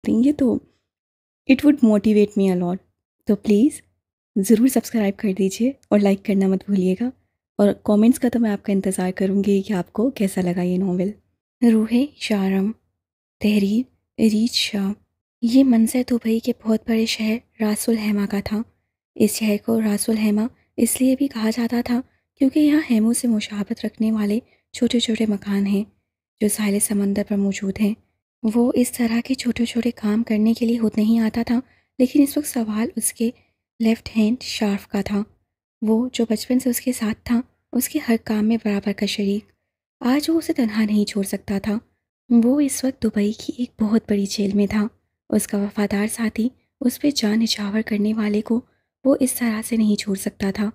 رہی ہیں تو it would motivate me a lot. تو پلیز ضرور سبسکرائب کر دیجیے اور لائک کرنا مت بھولیے گا. اور کامنٹس کا تو میں آپ کا انتظار کروں گی کہ آپ کو کیسا لگا یہ ناول. روح شارم، تحریر ریچھ شاہ. یہ منظر دبئی کے بہت بڑے شہر راس الخیمہ کا تھا. اس شہر کو راس الخیمہ اس لیے بھی کہا جاتا تھا کیونکہ یہاں خیموں سے مشابہت رکھنے والے چھوٹے چھوٹے مکان ہیں جو ساحل سمندر پر موجود ہیں. وہ اس طرح کے چھوٹے چھوٹے کام کرنے کے لیے خود نہیں آتا تھا، لیکن اس وقت سوال اس کے لیفٹ ہینڈ شارف کا تھا، وہ جو بچپن سے اس کے ساتھ تھا، اس کے ہر کام میں برابر کا شریک. آج وہ اسے تنہا نہیں چھوڑ سکتا تھا. وہ اس وقت دبئی کی ایک بہت بڑی جیل میں تھا. اس کا وفادار ساتھی، اس پہ جان نچھاور کرنے والے کو وہ اس طرح سے نہیں چھوڑ سکتا تھا.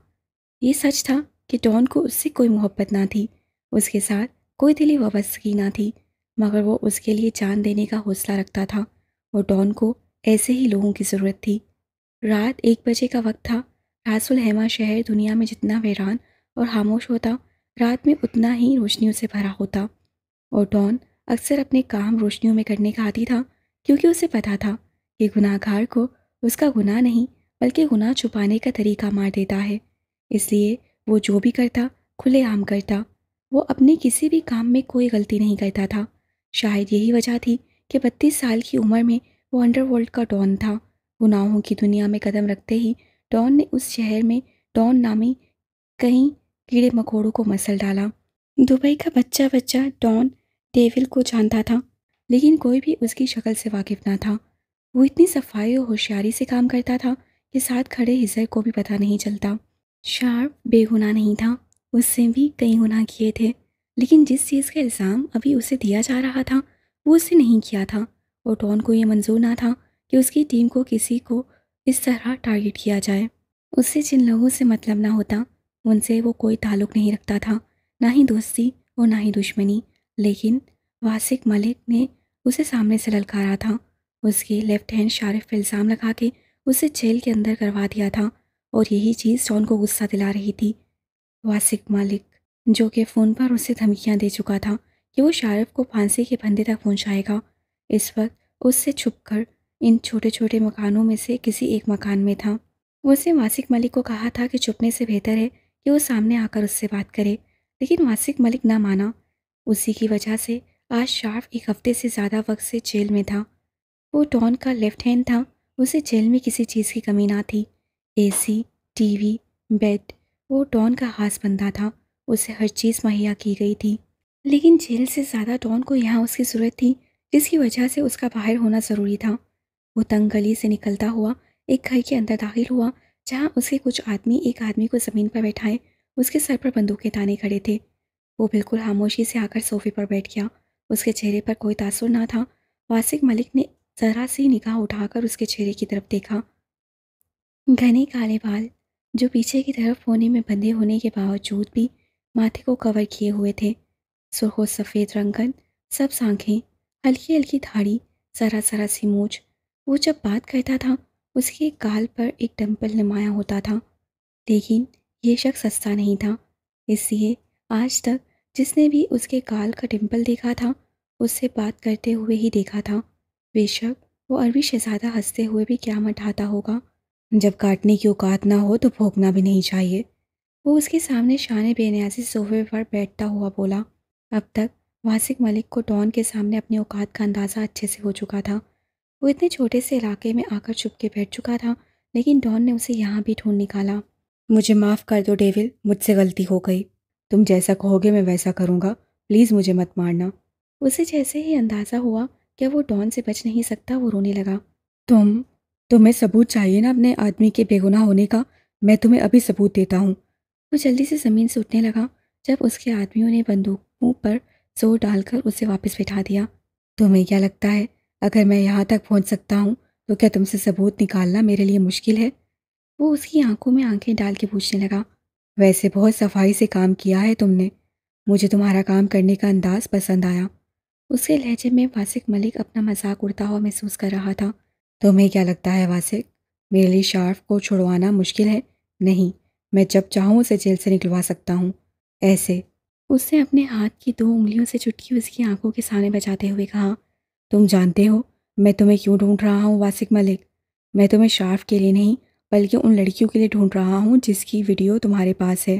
یہ سچ تھا کہ ڈان کو اس سے کوئی محبت نہ تھی، اس کے ساتھ کوئی دلی وابستگی نہ تھی، مگر وہ اس کے لیے جان دینے کا حوصلہ رکھتا تھا، اور ڈان کو ایسے ہی لوگوں کی ضرورت تھی. رات 1 بجے کا وقت تھا. راس الخیمہ شہر دنیا میں جتنا ویران اور خاموش ہوتا، رات میں اتنا ہی روشنیوں سے بھرا ہوتا. اور ڈان اکثر اپنے کام روشنیوں میں کرنے کا عادی تھا، کیونکہ اسے پتا تھا کہ گناہ گار کو اس کا گناہ نہیں بلکہ گناہ چھپانے کا طریقہ مار دیتا ہے. اس لیے وہ جو بھی کرتا کھلے عام کرتا. وہ اپنے کسی بھی کام میں کوئی غلطی نہیں کرتا تھا. شاید یہی وجہ تھی کہ 32 سال کی عمر میں وہ انڈر ورلڈ کا ڈان تھا. گناہوں کی دنیا میں قدم رکھتے ہی ڈان نے اس شہر میں ڈان نامی کئی کیڑے مکوڑوں کو مسل ڈالا. دبئی کا بچہ بچہ ڈان ڈیول کو جانتا تھا، لیکن کوئی بھی اس کی شکل سے واقف نہ تھا. وہ اتنی صفائی اور ہوشیاری سے کام کرتا تھا کہ ساتھ کھڑے ہزر کو بھی پتہ نہیں چلتا. شارپ بے گناہ نہیں تھا، اس سے بھی کئی گناہ کیے تھے، لیکن جس چیز کا الزام ابھی اسے دیا جا رہا تھا وہ اسے نہیں کیا تھا. اور ڈان کو یہ منظور نہ تھا کہ اس کی ٹیم کو کسی کو اس طرح ٹارگٹ کیا جائے. اس سے جن لوگوں سے مطلب نہ ہوتا ان سے وہ کوئی تعلق نہیں رکھتا تھا، نہ ہی دوستی اور نہ ہی دشمنی. لیکن واسق ملک نے اسے سامنے سے للکارا تھا. اس کے لیفٹ ہینڈ شارف پہ الزام لگا کے اسے جیل کے اندر کروا دیا تھا، اور یہی چیز ڈان کو غصہ دلا رہی تھی. واسق ملک جو کہ فون پر اسے دھمکیاں دے چکا تھا کہ وہ شارف کو پھانسی کے پھندے تک پہنچائے گا، اس وقت اس سے چھپ کر ان چھوٹے چھوٹے مکانوں میں سے کسی ایک مکان میں تھا. اس نے واسق ملک کو کہا تھا کہ چھپنے سے بہتر ہے کہ وہ سامنے آ کر اس سے بات کرے، لیکن واسق ملک نہ مانا. اسی کی وجہ سے آج شارف 1 ہفتے سے زیادہ وقت سے جیل میں تھا. وہ ڈان کا لیفٹ ہینڈ تھا. اسے جیل میں کسی چیز کی کمی نہ تھی. اے سی، ٹی وی، بیڈ، وہ ڈان کا خاص بندہ تھا. اسے ہر چیز مہیا کی گئی تھی، لیکن جیل سے زیادہ ڈان کو یہاں اس کی ضرورت تھی، جس کی وجہ سے اس کا باہر ہونا ضروری تھا. وہ تنگ گلی سے نکلتا ہوا ایک گھر کے اندر داخل ہوا، جہاں اس کے کچھ آدمی ایک آدمی کو زمین پر بیٹھائے اس کے سر پر بندوقیں تانے کھڑے تھے. وہ بالکل خاموشی سے آ کر صوفے پر بیٹھ گیا. اس کے چہرے پر کوئی تاثر نہ تھا. واسق ملک نے ذرا سی نگاہ اٹھا کر اس کے چہرے کی طرف دیکھا. گھنے کالے بال جو پیچھے کی طرف کونے میں بندھے ہونے کے باوجود بھی ماتھے کو کور کیے ہوئے تھے، سرخ و سفید رنگن سبز آنکھیں، ہلکی ہلکی دھاڑی، ذرا ذرا سی مونچھ. وہ جب بات کرتا تھا اس کے گال پر ایک ڈمپل نمایاں ہوتا تھا، لیکن یہ شخص سستا نہیں تھا، اس لیے آج تک جس نے بھی اس کے گال کا ڈمپل دیکھا تھا اس سے بات کرتے ہوئے ہی دیکھا تھا. بے شک وہ عربی شہزادہ ہنستے ہوئے بھی قیامت ڈھاتا ہوگا. جب کاٹنے کی اوقات نہ ہو تو بھونکنا بھی نہیں چاہیے. وہ اس کے سامنے شان بے نیازی صوفے پر بیٹھتا ہوا بولا. اب تک واسق ملک کو ڈان کے سامنے اپنے اوقات کا اندازہ اچھے سے ہو چکا تھا. وہ اتنے چھوٹے سے علاقے میں آ کر چھپ کے بیٹھ چکا تھا، لیکن ڈان نے اسے یہاں بھی ڈھونڈ نکالا. مجھے معاف کر دو ڈیول، مجھ سے غلطی ہو گئی. تم جیسا کہو گے میں ویسا کروں گا، پلیز مجھے مت مارنا. اسے جیسے ہی اندازہ ہوا کہ وہ ڈان سے بچ نہیں سکتا، وہ رونے لگا. تمہیں ثبوت چاہیے نا اپنے آدمی کے بے گناہ ہونے کا، میں تمہیں ابھی ثبوت دیتا ہوں. وہ جلدی سے زمین سے اٹھنے لگا جب اس کے آدمیوں نے بندوقوں پر زور ڈال کر اسے واپس بٹھا دیا. تمہیں کیا لگتا ہے اگر میں یہاں تک پہنچ سکتا ہوں تو کیا تم سے ثبوت نکالنا میرے لیے مشکل ہے؟ وہ اس کی آنکھوں میں آنکھیں ڈال کے پوچھنے لگا. ویسے بہت صفائی سے کام کیا ہے تم نے، مجھے تمہارا کام کرنے کا انداز پسند آیا. اس کے لہجے میں واسق ملک اپنا مذاق اڑتا ہوا محسوس کر رہا تھا. تمہیں کیا لگتا ہے واسق، میرے لیے شارف کو چھڑوانا مشکل ہے؟ نہیں، میں جب چاہوں اسے جیل سے نکلوا سکتا ہوں. ایسے اس نے اپنے ہاتھ کی 2 انگلیوں سے چٹکی اس کی آنکھوں کے سامنے بجاتے ہوئے کہا. تم جانتے ہو میں تمہیں کیوں ڈھونڈ رہا ہوں واسق ملک؟ میں تمہیں شارف کے لیے نہیں بلکہ ان لڑکیوں کے لیے ڈھونڈ رہا ہوں جس کی ویڈیو تمہارے پاس ہے۔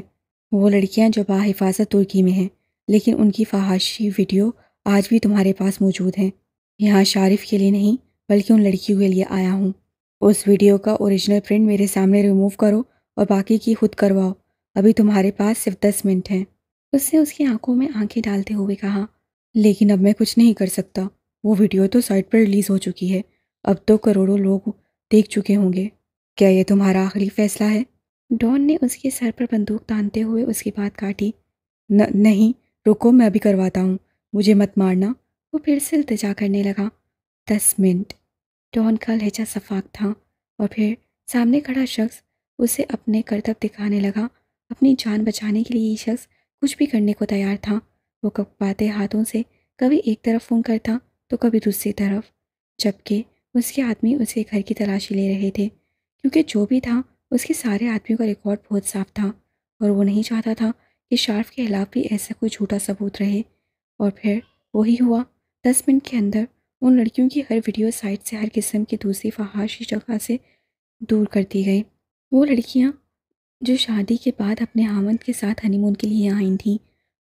وہ لڑکیاں جو باحفاظت ترکی میں ہیں، لیکن ان کی فحاشی ویڈیو آج بھی تمہارے پاس موجود ہیں۔ یہاں شارف کے لیے نہیں بلکہ ان لڑکیوں کے لیے آیا ہوں۔ اس ویڈیو کا اوریجنل پرنٹ میرے سامنے ریموو کرو اور باقی کی خود کرواؤ۔ ابھی تمہارے پاس صرف 10 منٹ ہیں۔ اس نے اس کی آنکھوں میں آنکھیں ڈالتے ہوئے کہا۔ لیکن اب میں کچھ نہیں کر سکتا، وہ ویڈیو تو سائٹ پر ریلیز ہو چکی ہے، اب تو کروڑوں لوگ دیکھ چکے ہوں گے۔ کیا یہ تمہارا آخری فیصلہ ہے؟ ڈان نے اس کے سر پر بندوق تانتے ہوئے اس کی بات کاٹی۔ نہیں، رکو، میں بھی کرواتا ہوں، مجھے مت مارنا۔ وہ پھر سے التجا کرنے لگا۔ 10 منٹ۔ ڈان کا لہجہ صفاق تھا اور پھر سامنے کھڑا شخص اسے اپنے کرتب دکھانے لگا۔ اپنی جان بچانے کے لیے یہ شخص کچھ بھی کرنے کو تیار تھا۔ وہ کپاتے ہاتھوں سے کبھی ایک طرف فون کرتا تو کبھی دوسری طرف، جبکہ اس کے آدمی اسے گھر کی تلاشی لے رہے تھے، کیونکہ جو بھی تھا اس کے سارے آدمیوں کا ریکارڈ بہت صاف تھا اور وہ نہیں چاہتا تھا کہ شارف کے خلاف بھی ایسا کوئی جھوٹا ثبوت رہے۔ اور پھر وہی ہوا۔ 10 منٹ کے اندر ان لڑکیوں کی ہر ویڈیو سائٹ سے ہر قسم کی دوسری فحاشی جگہ سے دور کر دی گئی۔ وہ لڑکیاں جو شادی کے بعد اپنے خاوند کے ساتھ ہنی مون کے لیے آئی تھیں۔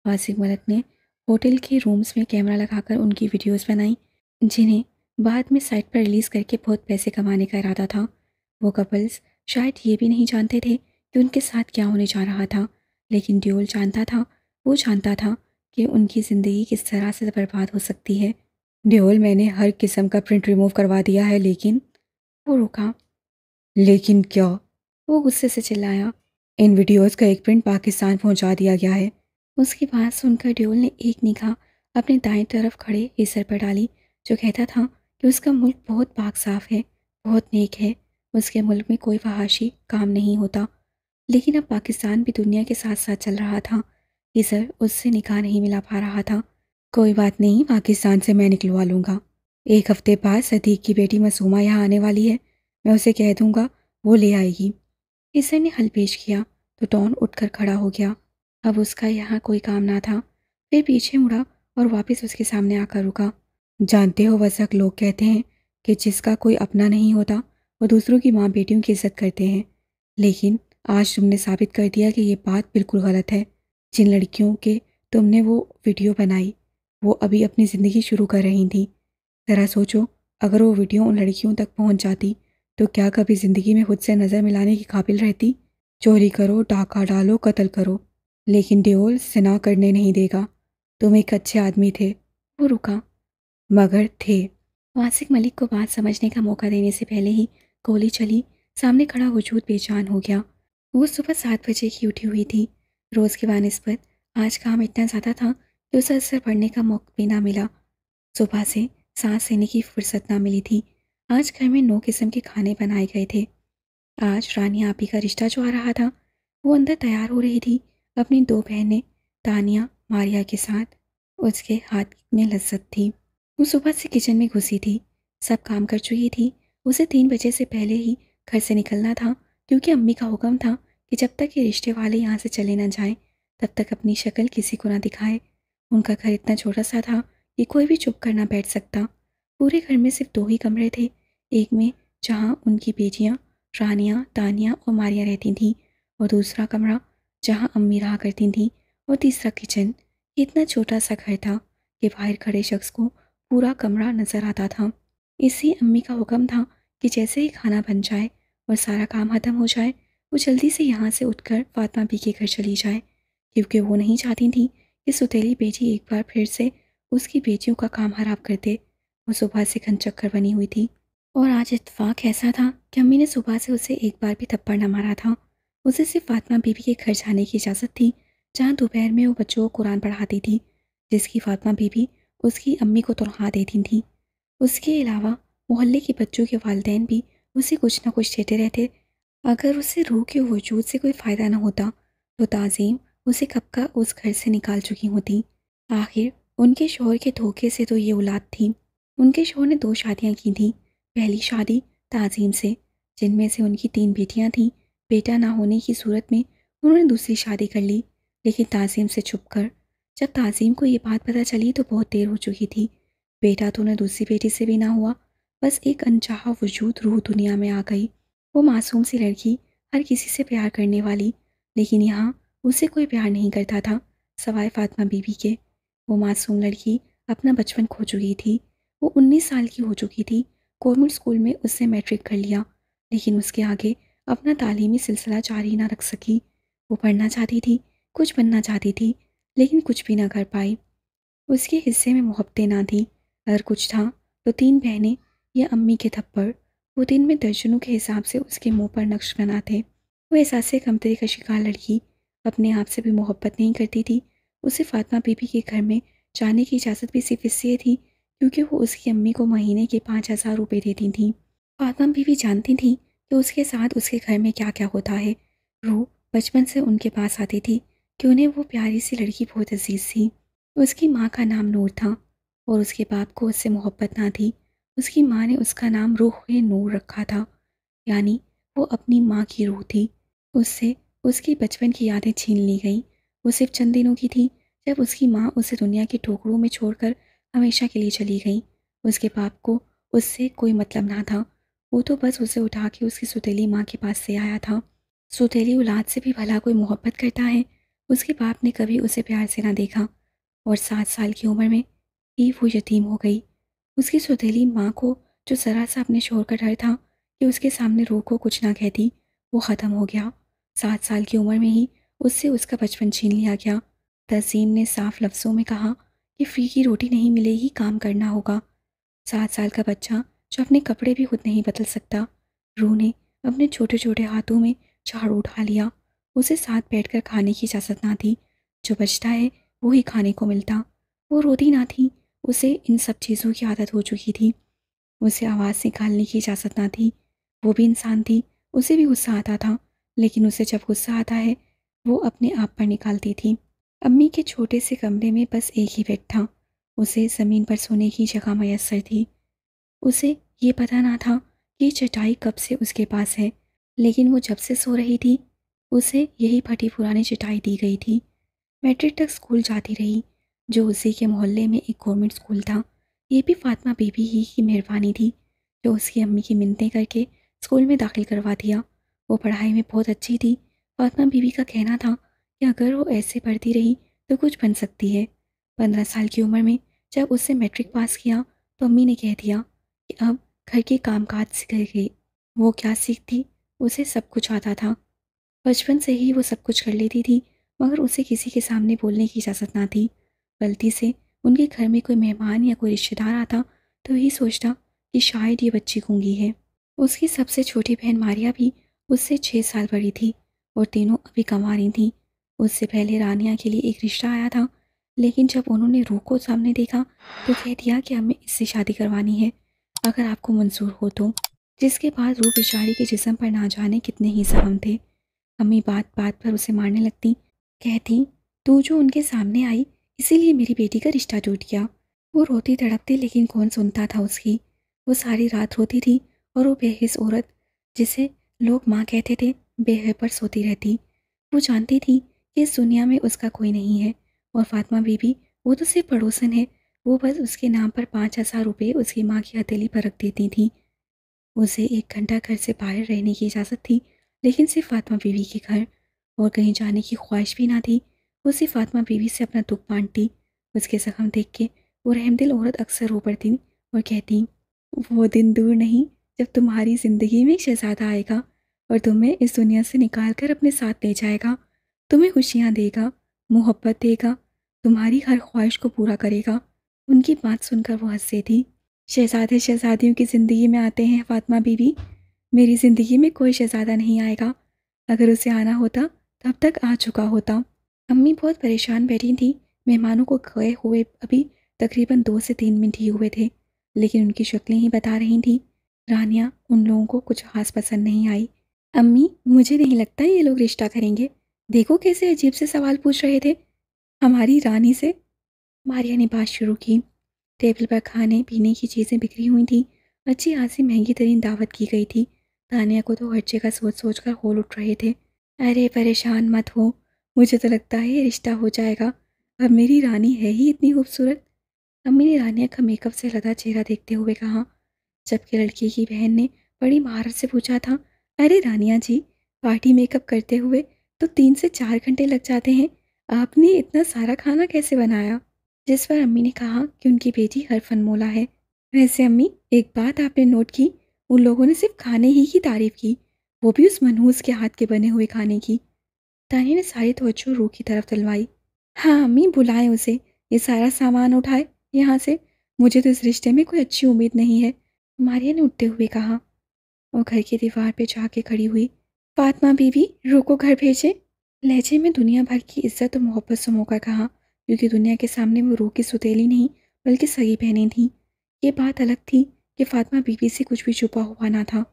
واسق ملک نے ہوٹل کے رومز میں کیمرہ لگا کر ان کی ویڈیوز بنائیں، جنہیں بعد میں سائٹ پر ریلیز کر کے بہت پیسے کمانے کا ارادہ تھا۔ وہ کپلز شاید یہ بھی نہیں جانتے تھے کہ ان کے ساتھ کیا ہونے جا رہا تھا، لیکن ڈیول جانتا تھا۔ وہ جانتا تھا کہ ان کی زندگی کس طرح سے برباد ہو سکتی ہے۔ ڈیول، میں نے ہر قسم کا پرنٹ ریموو کروا دیا ہے، لیکن… وہ رکا۔ لیکن کیا؟ وہ غصے سے چلایا۔ ان ویڈیوز کا ایک پرنٹ پاکستان پہنچا دیا گیا ہے۔ اس کی بات سن کر ڈیول نے ایک نگاہ اپنے دائیں طرف کھڑے ایسر پر ڈالی، جو کہتا تھا کہ اس کا ملک بہت پاک صاف ہے، بہت نیک ہے، اس کے ملک میں کوئی فحاشی کام نہیں ہوتا۔ لیکن اب پاکستان بھی دنیا کے ساتھ ساتھ چل رہا تھا۔ ایسر اس سے نگاہ نہیں ملا پا رہا تھا۔ کوئی بات نہیں، پاکستان سے میں نکلوا لوں گا۔ ایک ہفتے بعد صدیق کی بیٹی معصومہ یہاں آنے والی ہے، میں اسے کہہ دوں گا، وہ لے آئے گی۔ ایسر نے حل پیش کیا تو ڈان اٹھ کر کھڑا ہو گیا۔ اب اس کا یہاں کوئی کام نہ تھا۔ پھر پیچھے مڑا اور واپس اس کے سامنے آ کر رکا۔ جانتے ہو واسق، لوگ کہتے ہیں کہ جس کا کوئی اپنا نہیں ہوتا وہ دوسروں کی ماں بیٹیوں کی عزت کرتے ہیں، لیکن آج تم نے ثابت کر دیا کہ یہ بات بالکل غلط ہے۔ جن لڑکیوں کے تم نے وہ ویڈیو بنائی، وہ ابھی اپنی زندگی شروع کر رہی تھیں۔ ذرا سوچو، اگر وہ ویڈیو ان لڑکیوں تک پہنچ جاتی تو کیا کبھی زندگی میں خود سے نظر ملانے کی قابل رہتی؟ چوری کرو، ڈاکہ ڈالو، قتل کرو، لیکن ڈیول زنا کرنے نہیں دے گا۔ تم ایک اچھے آدمی تھے۔ وہ رکا۔ مگر تھے۔ واسق ملک کو بات سمجھنے کا موقع دینے سے پہلے ہی گولی چلی۔ سامنے کھڑا وجود بے جان ہو گیا۔ وہ صبح 7 بجے کی اٹھی ہوئی تھی۔ روز کے بنسبت آج کام اتنا زیادہ تھا کہ اسے اثر پڑھنے کا موقع بھی نہ ملا۔ صبح سے سانس لینے کی فرصت نہ ملی تھی۔ آج گھر میں 9 قسم کے کھانے بنائے گئے تھے۔ آج رانی آپی کا رشتہ جو آ رہا تھا، وہ اندر تیار ہو رہی تھی اپنی 2 بہنیں تانیہ، ماریا کے ساتھ۔ اس کے ہاتھ میں لذت تھی۔ وہ صبح سے کچن میں گھسی تھی، سب کام کر چکی تھی۔ اسے 3 بجے سے پہلے ہی گھر سے نکلنا تھا، کیونکہ امی کا حکم تھا کہ جب تک یہ رشتے والے یہاں سے چلے نہ جائیں تب تک اپنی شکل کسی کو نہ دکھائے۔ ان کا گھر اتنا چھوٹا سا تھا کہ کوئی بھی چھپ کر نہ بیٹھ سکتا۔ پورے گھر میں صرف 2 ہی کمرے تھے، ایک میں جہاں ان کی بیٹیاں رانیہ، تانیہ اور ماریا رہتی تھیں، اور دوسرا کمرہ جہاں امی رہا کرتی تھیں، اور تیسرا کچن۔ یہ اتنا چھوٹا سا گھر تھا کہ باہر کھڑے شخص کو پورا کمرہ نظر آتا تھا۔ اسی امی کا حکم تھا کہ جیسے ہی کھانا بن جائے اور سارا کام ختم ہو جائے، وہ جلدی سے یہاں سے اٹھ کر فاطمہ بی کے گھر چلی جائے، کیونکہ وہ نہیں چاہتی تھیں کہ ستیلی بیٹی ایک بار پھر سے اس کی بیٹیوں کا کام خراب کر دے۔ وہ صبح سے گھن چکر بنی ہوئی تھی، اور آج اتفاق ایسا تھا کہ امی نے صبح سے اسے ایک بار بھی تھپڑ نہ مارا تھا۔ اسے صرف فاطمہ بی بی کے گھر جانے کی اجازت تھی، جہاں دوپہر میں وہ بچوں کو قرآن پڑھاتی تھی، جس کی فاطمہ بی بی اس کی امی کو تنخواہ دیتی تھیں۔ اس کے علاوہ محلے کے بچوں کے والدین بھی اسے کچھ نہ کچھ دیتے رہتے۔ اگر اسے روح کے وجود سے کوئی فائدہ نہ ہوتا تو تعظیم اسے کب کا اس گھر سے نکال چکی ہوتی۔ آخر ان کے شوہر کے دھوکے سے تو یہ اولاد تھی۔ ان کے شوہر نے 2 شادیاں کی تھیں۔ پہلی شادی تعظیم سے، جن میں سے ان کی 3 بیٹیاں تھیں۔ بیٹا نہ ہونے کی صورت میں انہوں نے دوسری شادی کر لی، لیکن تعظیم سے چھپ کر۔ جب تعظیم کو یہ بات پتہ چلی تو بہت دیر ہو چکی تھی۔ بیٹا تو انہیں دوسری بیٹی سے بھی نہ ہوا، بس ایک انچاہا وجود روح دنیا میں آ گئی۔ وہ معصوم سی لڑکی، ہر کسی سے پیار کرنے والی، لیکن یہاں اسے کوئی پیار نہیں کرتا تھا سوائے فاطمہ بی بی کے۔ وہ معصوم لڑکی اپنا بچپن کھو چکی تھی۔ وہ 19 سال کی ہو چکی تھی۔ گورنمنٹ اسکول میں اس نے میٹرک کر لیا، لیکن اس کے آگے اپنا تعلیمی سلسلہ جاری نہ رکھ سکی۔ وہ پڑھنا چاہتی تھی، کچھ بننا چاہتی تھی، لیکن کچھ بھی نہ کر پائی۔ اس کے حصے میں محبتیں نہ تھیں، اگر کچھ تھا تو 3 بہنیں یا امی کے تھپڑ۔ وہ دن میں درجنوں کے حساب سے اس کے منہ پر نقش بنا تھے۔ وہ احساس کمتری کا شکار لڑکی اپنے آپ سے بھی محبت نہیں کرتی تھی۔ اسے فاطمہ بی بی کے گھر میں جانے کی اجازت بھی صرف اس لیے تھی کیونکہ وہ اس کی امی کو مہینے کے 5,000 روپے دیتی تھیں۔ فاطمہ بی بی جانتی تھیں کہ اس کے ساتھ اس کے گھر میں کیا کیا ہوتا ہے۔ روح بچپن سے ان کے پاس آتی تھی کہ انہیں وہ پیاری سی لڑکی بہت عزیز تھی۔ اس کی ماں کا نام نور تھا اور اس کے باپ کو اس سے محبت نہ تھی۔ اس کی ماں نے اس کا نام روح نور رکھا تھا، یعنی وہ اپنی ماں کی روح تھی۔ اس سے اس کی بچپن کی یادیں چھین لی گئیں۔ وہ صرف چند دنوں کی تھی جب اس کی ماں اسے دنیا کے ٹوکروں میں چھوڑ کر ہمیشہ کے لیے چلی گئی۔ اس کے باپ کو اس سے کوئی مطلب نہ تھا، وہ تو بس اسے اٹھا کے اس کی سوتیلی ماں کے پاس سے آیا تھا۔ سوتیلی اولاد سے بھی بھلا کوئی محبت کرتا ہے؟ اس کے باپ نے کبھی اسے پیار سے نہ دیکھا اور 7 سال کی عمر میں ہی وہ یتیم ہو گئی۔ اس کی سوتیلی ماں کو جو ذرا سا اپنے شوہر کا ڈر تھا کہ اس کے سامنے روح کو کچھ نہ کہتی، وہ ختم ہو گیا۔ 7 سال کی عمر میں ہی اس سے اس کا بچپن چھین لیا گیا۔ تسیم نے صاف لفظوں میں کہا کہ فری کی روٹی نہیں ملے گی، کام کرنا ہوگا۔ 7 سال کا بچہ جو اپنے کپڑے بھی خود نہیں بدل سکتا۔ روح نے اپنے چھوٹے چھوٹے ہاتھوں میں جھاڑو اٹھا لیا۔ اسے ساتھ بیٹھ کر کھانے کی اجازت نہ تھی، جو بچتا ہے وہی کھانے کو ملتا۔ وہ روتی نہ تھی، اسے ان سب چیزوں کی عادت ہو چکی تھی۔ اسے آواز نکالنے کی اجازت نہ تھی، وہ بھی انسان تھی، اسے بھی غصہ آتا تھا، لیکن اسے جب غصہ آتا ہے وہ اپنے آپ پر نکالتی تھی۔ امی کے چھوٹے سے کمرے میں بس ایک ہی بیڈ تھا، اسے زمین پر سونے کی جگہ میسر تھی۔ اسے یہ پتہ نہ تھا کہ یہ چٹائی کب سے اس کے پاس ہے، لیکن وہ جب سے سو رہی تھی اسے یہی پھٹی پرانی چٹائی دی گئی تھی۔ میٹرک تک اسکول جاتی رہی، جو اسی کے محلے میں ایک گورنمنٹ اسکول تھا۔ یہ بھی فاطمہ بی بی ہی کی مہربانی تھی جو اس کی امی کی منتیں کر کے اسکول میں داخل کروا دیا۔ وہ پڑھائی میں بہت اچھی تھی۔ فاطمہ بی بی کا کہنا تھا کہ اگر وہ ایسے پڑھتی رہی تو کچھ بن سکتی ہے۔ 15 سال کی عمر میں جب اس سے میٹرک پاس کیا تو امی نے کہہ دیا کہ اب گھر کے کام کاج سیکھے گی۔ وہ کیا سیکھتی؟ اسے سب کچھ آتا تھا۔ بچپن سے ہی وہ سب کچھ کر لیتی تھی، مگر اسے کسی کے سامنے بولنے کی اجازت نہ تھی۔ غلطی سے ان کے گھر میں کوئی مہمان یا کوئی رشتہ دار آتا تو یہی سوچتا کہ شاید یہ بچی گونگی ہے۔ اس کی سب سے چھوٹی بہن ماریا بھی اس سے 6 سال بڑی تھی اور تینوں ابھی کنواری تھیں۔ اس سے پہلے رانیہ کے لیے ایک رشتہ آیا تھا، لیکن جب انہوں نے روح کو سامنے دیکھا تو کہہ دیا کہ ہمیں اس سے شادی کروانی ہے اگر آپ کو منظور ہو تو۔ جس کے بعد روح بیچاری کے جسم پر نہ جانے کتنے ہی زخم تھے۔ امی بات بات پر اسے مارنے لگتی، کہتی تو جو ان کے سامنے آئی اسی لیے میری بیٹی کا رشتہ ٹوٹ گیا۔ وہ روتی تڑپتی لیکن کون سنتا تھا اس کی۔ وہ ساری رات روتی تھی اور وہ بے حس عورت جسے لوگ ماں کہتے تھے بے گھر پر سوتی رہتی۔ وہ جانتی تھی کہ اس دنیا میں اس کا کوئی نہیں ہے اور فاطمہ بی بی وہ تو صرف پڑوسن ہے، وہ بس اس کے نام پر 5,000 روپے اس کی ماں کی ہتھیلی پر رکھ دیتی تھیں۔ اسے 1 گھنٹہ گھر سے باہر رہنے کی اجازت تھی، لیکن صرف فاطمہ بی بی کے گھر، اور کہیں جانے کی خواہش بھی نہ تھی۔ وہ صرف فاطمہ بی بی سے اپنا دکھ بانٹتی۔ اس کے زخم دیکھ کے وہ رحم دل عورت اکثر رو پڑتی اور کہتی وہ دن دور نہیں جب تمہاری زندگی میں ایک شہزادہ آئے گا اور تمہیں اس دنیا سے نکال کر اپنے ساتھ لے جائے گا، تمہیں خوشیاں دے گا، محبت دے گا، تمہاری ہر خواہش کو پورا کرے گا۔ ان کی بات سن کر وہ ہنسے تھی۔ شہزادے شہزادیوں کی زندگی میں آتے ہیں فاطمہ بی بی، میری زندگی میں کوئی شہزادہ نہیں آئے گا، اگر اسے آنا ہوتا تب تک آ چکا ہوتا۔ امی بہت پریشان بیٹھی تھیں۔ مہمانوں کو گئے ہوئے ابھی تقریباً 2 سے 3 منٹ ہی ہوئے تھے، لیکن ان کی شکلیں ہی بتا رہی تھیں۔ رانیہ ان لوگوں کو کچھ خاص پسند نہیں آئی۔ امی مجھے نہیں لگتا یہ لوگ رشتہ کریں گے، دیکھو کیسے عجیب سے سوال پوچھ رہے تھے ہماری رانی سے۔ ماریا نے بات شروع کی۔ ٹیبل پر کھانے پینے کی چیزیں بکھری ہوئی تھیں، اچھی خاصی مہنگی ترین دعوت کی گئی تھی۔ تانیہ کو تو ہر جگہ سوچ سوچ کر ہول اٹھ رہے تھے۔ ارے پریشان مت ہو، مجھے تو لگتا ہے یہ رشتہ ہو جائے گا، اب میری رانی ہے ہی اتنی خوبصورت۔ امی نے رانیہ کا میک اپ سے لدا چہرہ دیکھتے ہوئے کہا۔ جبکہ لڑکی کی بہن نے بڑی مہارت سے پوچھا تھا، ارے رانیہ جی، پارٹی میک اپ کرتے ہوئے تو 3 سے 4 گھنٹے لگ جاتے ہیں، آپ نے اتنا سارا کھانا کیسے بنایا؟ جس پر امی نے کہا کہ ان کی بیٹی ہر فن مولا ہے۔ ویسے امی، ایک بات آپ نے نوٹ کی، ان لوگوں نے صرف کھانے ہی کی تعریف کی، وہ بھی اس منحوس کے ہاتھ کے بنے ہوئے کھانے کی۔ تانیہ نے ساری توجہ روح کی طرف دلوائی۔ ہاں امی، بلائیں اسے، یہ سارا سامان اٹھائے یہاں سے، مجھے تو اس رشتے میں کوئی اچھی امید نہیں ہے، ماریا نے اٹھتے ہوئے کہا، اور گھر کی دیوار پہ جا کے کھڑی ہوئی۔ فاطمہ بی بی، روح کو گھر بھیجے، لہجے میں دنیا بھر کی عزت اور محبت سمو کر کہا، کیونکہ دنیا کے سامنے وہ روح کی ستیلی نہیں بلکہ سگی بہنیں تھیں۔ یہ بات الگ تھی کہ فاطمہ بی بی سے کچھ بھی چھپا ہوا نہ تھا،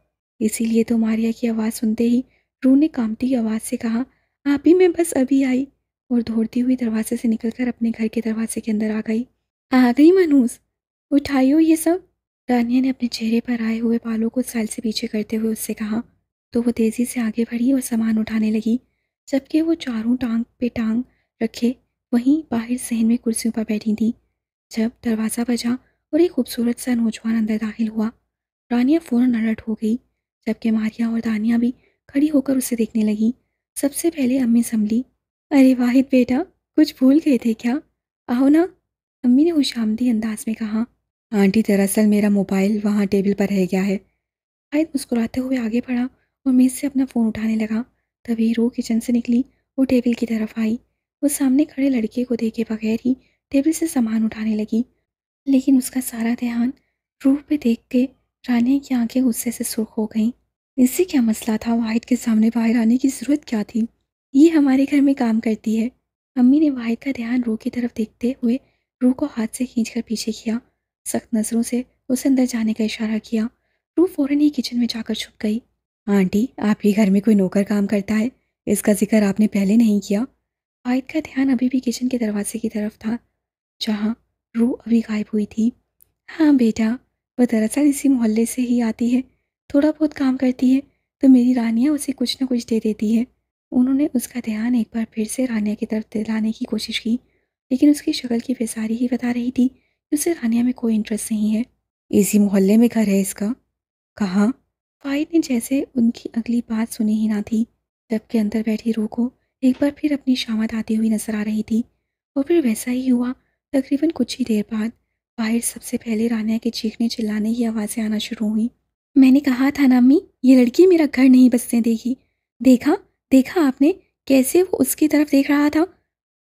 اسی لیے تو ماریا کی آواز سنتے ہی روح نے کانپتی آواز سے کہا، آپ ہی، میں بس ابھی آئی، اور دوڑتی ہوئی دروازے سے نکل کر اپنے گھر کے دروازے کے اندر آ گئی منوس، اٹھائیو یہ سب، رانیہ نے اپنے چہرے پر آئے ہوئے بالوں کو سائل سے پیچھے کرتے ہوئے اس سے کہا، تو وہ تیزی سے آگے بڑھی اور سامان اٹھانے لگی، جبکہ وہ چاروں ٹانگ پہ ٹانگ رکھے وہیں باہر صحن میں کرسیوں پر بیٹھی تھیں۔ جب دروازہ بجا اور ایک خوبصورت سا نوجوان اندر داخل ہوا، رانیہ فوراً الرٹ ہو گئی، جبکہ ماریا اور دانیہ بھی کھڑی ہو کر اسے دیکھنے لگیں۔ سب سے پہلے امی سنبھلی، ارے واحد بیٹا، کچھ بھول گئے تھے کیا؟ آؤ نا، امی نے خوشامدی انداز میں کہا۔ آنٹی، دراصل میرا موبائل وہاں ٹیبل پر رہ گیا ہے۔ واحد مسکراتے ہوئے آگے بڑھا اور میز سے اپنا فون اٹھانے لگا، تبھی روح کچن سے نکلی اور ٹیبل کی طرف آئی۔ وہ سامنے کھڑے لڑکے کو دیکھے بغیر ہی ٹیبل سے سامان اٹھانے لگی، لیکن اس کا سارا دھیان روح پہ دیکھ کے رانیہ کی آنکھیں غصے سے سرخ ہو گئیں۔ اس سے کیا مسئلہ تھا؟ واحد کے سامنے باہر آنے کی ضرورت کیا تھی؟ یہ ہمارے گھر میں کام کرتی ہے۔ امی نے واحد کا دھیان روح کی طرف دیکھتے ہوئے روح کو ہاتھ سے کھینچ کر پیچھے کیا، سخت نظروں سے اسے اندر جانے کا اشارہ کیا۔ روح فوراً ہی کچن میں جا کر چھپ گئی۔ آنٹی، آپ کے گھر میں کوئی نوکر کام کرتا ہے؟ اس کا ذکر آپ نے پہلے نہیں کیا۔ واحد کا دھیان ابھی بھی کچن کے دروازے کی طرف تھا، جہاں روح ابھی غائب ہوئی تھی۔ ہاں بیٹا، وہ دراصل اسی محلے سے ہی آتی ہے، تھوڑا بہت کام کرتی ہے تو میری رانیہ اسے کچھ نہ کچھ دے دیتی ہے۔ انہوں نے اس کا دھیان ایک بار پھر سے رانیہ کی طرف دلانے کی کوشش کی، لیکن اس کی شکل کی بیزاری ہی بتا رہی تھی کہ اسے رانیہ میں کوئی انٹرسٹ نہیں ہے۔ اسی محلے میں گھر ہے اس کا؟ کہاں؟ واحد نے جیسے ان کی اگلی بات سنی ہی نہ تھی، جبکہ اندر بیٹھی روح کو ایک بار پھر اپنی شامت آتی ہوئی نظر آ رہی تھی، اور پھر ویسا ہی ہوا۔ تقریباً کچھ ہی دیر بعد باہر سب سے پہلے رانیہ کے چیخنے چلانے کی آوازیں آنا شروع ہوئیں۔ میں نے کہا تھا نا امی، یہ لڑکی میرا گھر نہیں بسنے دے گی۔ دیکھا دیکھا آپ نے کیسے وہ اس کی طرف دیکھ رہا تھا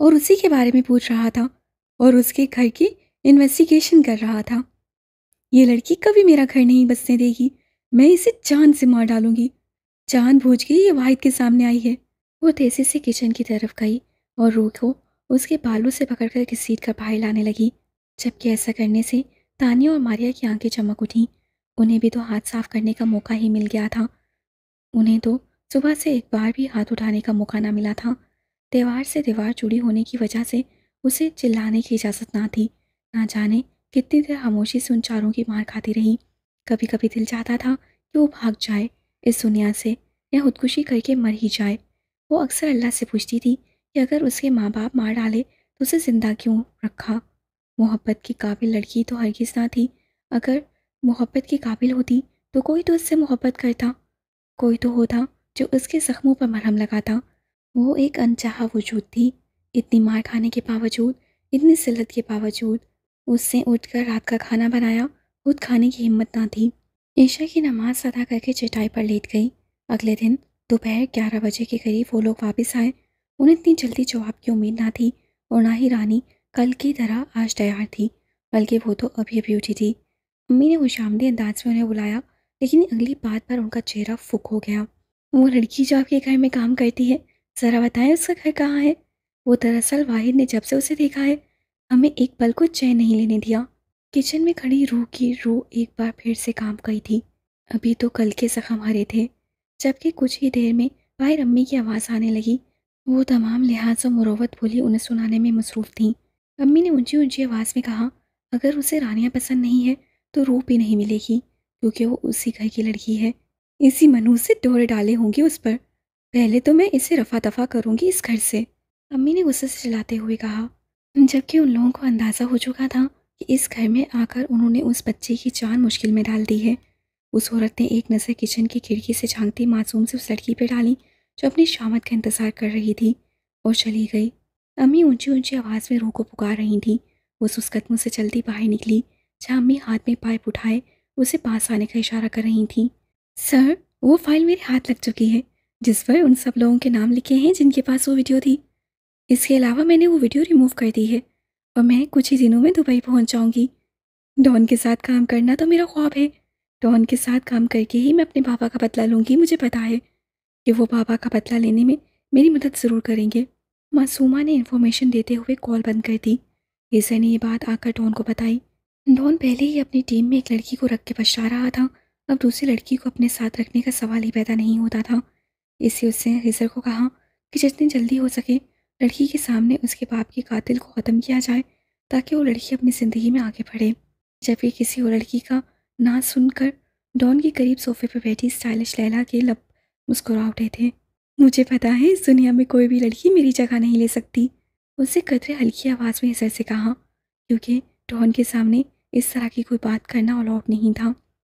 اور اسی کے بارے میں پوچھ رہا تھا اور اس کے گھر کی انویسٹیگیشن کر رہا تھا۔ یہ لڑکی کبھی میرا گھر نہیں بسنے دے گی، میں اسے جان سے مار ڈالوں گی۔ جان بوجھ کے یہ واحد کے سامنے آئی ہے۔ وہ تیزی سے کچن کی طرف گئی اور روح کو اس کے بالوں سے پکڑ کر گھسیٹ کر باہر لانے لگی، جبکہ ایسا کرنے سے تانیہ اور ماریا کی آنکھیں چمک اٹھیں۔ انہیں بھی تو ہاتھ صاف کرنے کا موقع ہی مل گیا تھا، انہیں تو صبح سے ایک بار بھی ہاتھ اٹھانے کا موقع نہ ملا تھا۔ دیوار سے دیوار جڑی ہونے کی وجہ سے اسے چلانے کی اجازت نہ تھی۔ نہ جانے کتنی دیر خاموشی سے ان چاروں کی مار کھاتی رہی۔ کبھی کبھی دل چاہتا تھا کہ وہ بھاگ جائے اس دنیا سے، یا خودکشی کر کے مر ہی جائے۔ وہ اکثر اللہ سے پوچھتی تھی کہ اگر اس کے ماں باپ مار ڈالے تو اسے زندہ کیوں رکھا؟ محبت کی قابل لڑکی تو ہرگز نہ تھی۔ اگر محبت کی قابل ہوتی تو کوئی تو اس سے محبت کرتا، کوئی تو ہوتا جو اس کے زخموں پر مرہم لگاتا۔ وہ ایک انچاہا وجود تھی، اتنی مار کھانے کے باوجود، اتنی ذلت کے باوجود۔ اس سے اٹھ کر رات کا کھانا بنایا خود کھانے کی ہمت نہ تھی۔ عشاء کی نماز ادا کر کے چٹائی پر لیٹ گئی۔ اگلے دن دوپہر 11 بجے کے قریب وہ لوگ واپس آئے۔ انہیں اتنی جلدی جواب کی امید نہ تھی، اور نہ ہی رانی کل کی طرح آج تیار تھی، بلکہ وہ تو ابھی ابھی اٹھی تھی۔ امی نے خوشامدی انداز میں انہیں بلایا، لیکن اگلی بات پر ان کا چہرہ فک ہو گیا۔ وہ لڑکی جو آپ کے گھر میں کام کرتی ہے، ذرا بتائیں اس کا گھر کہاں ہے؟ وہ دراصل واحد نے جب سے اسے دیکھا ہے ہمیں ایک پل کو چین نہیں لینے دیا۔ کچن میں کھڑی روح کی روح ایک بار پھر سے کانپ گئی تھی۔ ابھی تو کل کے زخم ہرے تھے، جبکہ کچھ ہی دیر میں باہر امی کی آواز آنے لگی۔ وہ تمام لحاظ و مروت بھولی انہیں سنانے میں مصروف تھیں۔ امی نے اونچی اونچی آواز میں کہا، اگر اسے رانیہ پسند نہیں ہے تو روح بھی نہیں ملے گی، کیونکہ وہ اسی گھر کی لڑکی ہے۔ اسی منحوس سے ڈورے ڈالے ہوں گے اس پر، پہلے تو میں اسے رفع دفع کروں گی اس گھر سے، امی نے غصے سے چلاتے ہوئے کہا، جبکہ ان لوگوں کو اندازہ ہو چکا تھا کہ اس گھر میں آ کر انہوں نے اس بچے کی جان مشکل میں ڈال دی ہے۔ اس عورت نے ایک نظر کچن کی کھڑکی سے جھانکتی معصوم سے اس لڑکی پہ ڈالی جو اپنی شامت کا انتظار کر رہی تھی، اور چلی گئی۔ امی اونچی اونچی آواز میں روح کو پکار رہی تھیں۔ وہ اس قدموں سے چلتی باہر نکلی جہاں امی ہاتھ میں پائپ اٹھائے اسے پاس آنے کا اشارہ کر رہی تھیں۔ سر، وہ فائل میرے ہاتھ لگ چکی ہے جس پر ان سب لوگوں کے نام لکھے ہیں جن کے پاس وہ ویڈیو تھی۔ اس کے علاوہ میں نے وہ ویڈیو ریموو کر دی ہے اور میں کچھ ہی دنوں میں دبئی پہنچ جاؤں گی۔ ڈان کے ساتھ کام کرنا تو میرا خواب ہے۔ ڈان کے ساتھ کام کر کے ہی میں اپنے پاپا کا بدلہ لوں گی۔ مجھے پتا ہے کہ وہ پاپا کا بدلہ لینے میں میری مدد ضرور کریں گے۔ معصومہ نے انفارمیشن دیتے ہوئے کال بند کر دی۔ ایسا نے یہ بات آ کر ڈان کو بتائی۔ ڈان پہلے ہی اپنی ٹیم میں ایک لڑکی کو رکھ کے پچھتا رہا تھا، اب دوسری لڑکی کو اپنے ساتھ رکھنے کا سوال ہی پیدا نہیں ہوتا تھا۔ اس نے ہیزر کو کہا کہ جتنی جلدی ہو سکے لڑکی کے سامنے اس کے باپ کے قاتل کو ختم کیا جائے تاکہ وہ لڑکی اپنی زندگی میں آگے بڑھے۔ جبکہ کسی اور لڑکی کا نہ سن کر ڈان کے قریب صوفے پہ بیٹھی اسٹائلش لیلا کے لب مسکرا اٹھے تھے۔ مجھے پتا ہے اس دنیا میں کوئی بھی لڑکی میری جگہ نہیں لے سکتی، اسے قدرے ہلکی آواز میں ہیزر سے کہا، کیونکہ ڈان کے سامنے اس طرح کی کوئی بات کرنا الاؤڈ نہیں تھا۔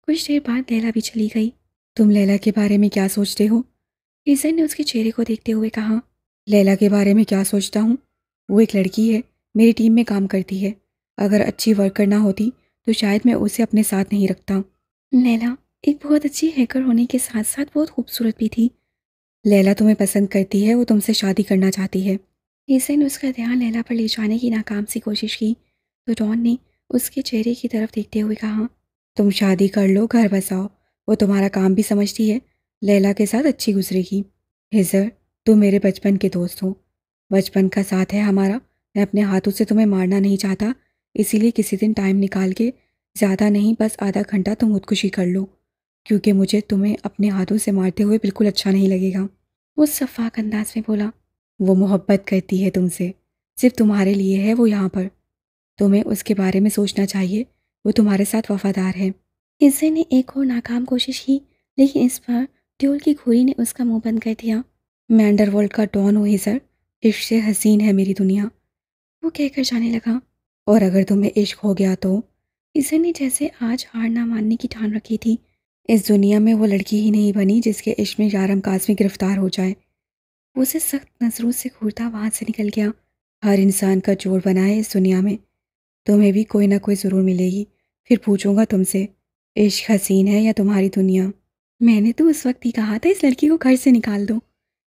کچھ دیر بعد لیلا بھی چلی گئی۔ تم لیلا کے بارے میں کیا سوچتے ہو؟ ہیزر نے اس کے چہرے کو دیکھتے ہوئے کہا۔ لیلا کے بارے میں کیا سوچتا ہوں؟ وہ ایک لڑکی ہے، میری ٹیم میں کام کرتی ہے۔ اگر اچھی ورکر نہ ہوتی تو شاید میں اسے اپنے ساتھ نہیں رکھتا۔ لیلا ایک بہت اچھی ہیکر ہونے کے ساتھ ساتھ بہت خوبصورت بھی تھی۔ لیلا تمہیں پسند کرتی ہے، وہ تم سے شادی کرنا چاہتی ہے۔ ہیزر نے اس کا دھیان لیلا پر لے جانے کی ناکام سی کوشش کی تو ڈان نے اس کے چہرے کی طرف دیکھتے ہوئے کہا، تم شادی کر لو، گھر بساؤ، وہ تمہارا کام بھی سمجھتی ہے، لیلا کے ساتھ اچھی گزرے گی۔ ہیزر، تم میرے بچپن کے دوست ہو، بچپن کا ساتھ ہے ہمارا، میں اپنے ہاتھوں سے تمہیں مارنا نہیں چاہتا، اسی لیے کسی دن ٹائم نکال کے، زیادہ نہیں بس آدھا گھنٹہ تم خودکشی کر لو، کیونکہ مجھے تمہیں اپنے ہاتھوں سے مارتے ہوئے بالکل اچھا نہیں لگے گا۔ وہ شفاق انداز میں بولا، وہ محبت کرتی ہے تم سے، صرف تمہارے لیے ہے وہ یہاں پر، تمہیں اس کے بارے میں سوچنا چاہیے، وہ تمہارے ساتھ وفادار ہے۔ ہیزر نے ایک اور ناکام کوشش کی لیکن اس پر ڈیول کی گھوری نے اس کا منہ بند کر دیا۔ میں انڈر ورلڈ کا ڈان ہوں ہیزر، عشق سے حسین ہے میری دنیا، وہ کہہ کر جانے لگا۔ اور اگر تمہیں عشق ہو گیا تو؟ ہیزر نے جیسے آج ہار نہ ماننے کی ٹھان رکھی تھی۔ اس دنیا میں وہ لڑکی ہی نہیں بنی جس کے عشق میں یارم کاظمی گرفتار ہو جائے۔ وہ اسے سخت نظروں سے گھورتا وہاں سے نکل گیا۔ ہر انسان کا جوڑ بنا ہے اس دنیا میں، تمہیں بھی کوئی نہ کوئی ضرور ملے گی، پھر پوچھوں گا تم سے، عشق حسین ہے یا تمہاری دنیا؟ میں نے تو اس وقت ہی کہا تھا اس لڑکی کو گھر سے نکال دو،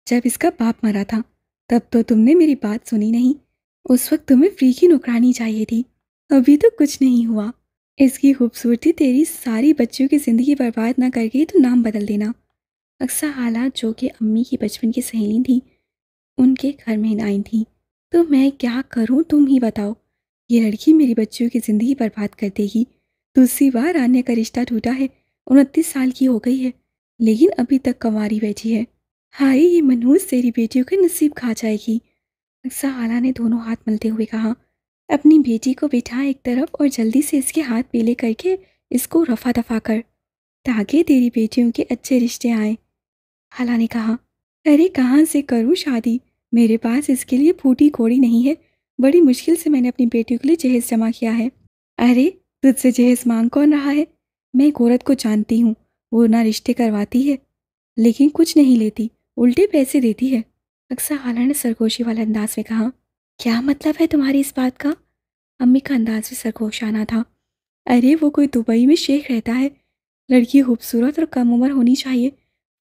جب اس کا باپ مرا تھا، تب تو تم نے میری بات سنی نہیں، اس وقت تمہیں فری کی نوکرانی چاہیے تھی، ابھی تو کچھ نہیں ہوا۔ اس کی خوبصورتی تیری ساری بچیوں کی زندگی برباد نہ کر گئی تو نام بدل دینا۔ اکثر حالات جو کہ امی کی بچپن کی سہیلی تھیں ان کے گھر میں آئی تھیں، تو میں کیا کروں تم ہی بتاؤ، یہ لڑکی میری بچیوں کی زندگی برباد کر دے گی۔ دوسری بار آنے کا رشتہ ٹوٹا ہے، 29 سال کی ہو گئی ہے لیکن ابھی تک کنواری بیٹھی ہے، ہائے یہ منحوس تیری بیٹیوں کا نصیب کھا جائے گی۔ اکثر حالہ نے دونوں ہاتھ ملتے ہوئے کہا، اپنی بیٹی کو بٹھا ایک طرف اور جلدی سے اس کے ہاتھ پیلے کر کے اس کو رفع دفع کر تاکہ تیری بیٹیوں کے اچھے رشتے آئیں۔ حالہ نے کہا، ارے کہاں سے کروں شادی، میرے پاس اس کے لیے پھوٹی کوڑی نہیں ہے، بڑی مشکل سے میں نے اپنی بیٹیوں کے لیے جہیز جمع کیا ہے۔ ارے تجھ سے جہیز مانگ کون رہا ہے؟ میں ایک عورت کو جانتی ہوں، وہ نہ رشتے کرواتی ہے لیکن کچھ نہیں لیتی، الٹے پیسے دیتی ہے۔ اکثر حالہ نے سرگوشی والے انداز میں کہا، کیا مطلب ہے تمہاری اس بات کا؟ امی کا انداز بھی سرگوشانہ تھا۔ ارے وہ کوئی دبئی میں شیخ رہتا ہے، لڑکی خوبصورت اور کم عمر ہونی چاہیے،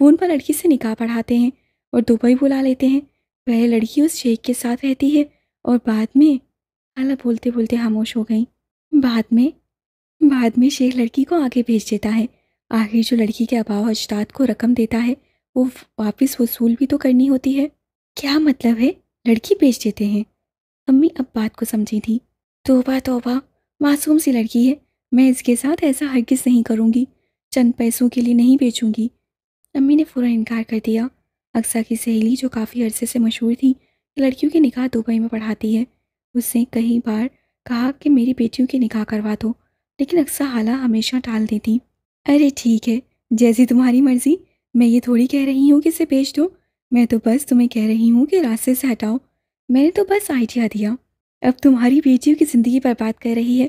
فون پر لڑکی سے نکاح پڑھاتے ہیں اور دبئی بلا لیتے ہیں، پہلے لڑکی اس شیخ کے ساتھ رہتی ہے اور بعد میں، حالہ بولتے بولتے خاموش ہو گئیں، بعد میں شیخ لڑکی کو آگے بھیج دیتا ہے، آخر جو لڑکی کے آباء و اجداد کو رقم دیتا ہے وہ واپس وصول بھی تو کرنی ہوتی ہے۔ کیا مطلب ہے لڑکی بیچ دیتے ہیں؟ امی اب بات کو سمجھی تھی۔ توبہ توبہ، معصوم سی لڑکی ہے، میں اس کے ساتھ ایسا ہرگز نہیں کروں گی، چند پیسوں کے لیے نہیں بیچوں گی۔ امی نے فوراً انکار کر دیا۔ اکثر کی سہیلی جو کافی عرصے سے مشہور تھی کہ لڑکیوں کے نکاح دبئی میں پڑھاتی ہے، اس نے کئی بار کہا کہ میری بیٹیوں کے نکاح کروا دو، لیکن اکثر حالہ ہمیشہ ٹال دیتی۔ ارے ٹھیک ہے، جیسی تمہاری مرضی، میں یہ تھوڑی کہہ رہی ہوں کہ اسے بیچ دو، میں تو بس تمہیں کہہ رہی ہوں کہ راستے سے ہٹاؤ، میں نے تو بس آئیڈیا دیا، اب تمہاری بیٹیوں کی زندگی برباد کر رہی ہے،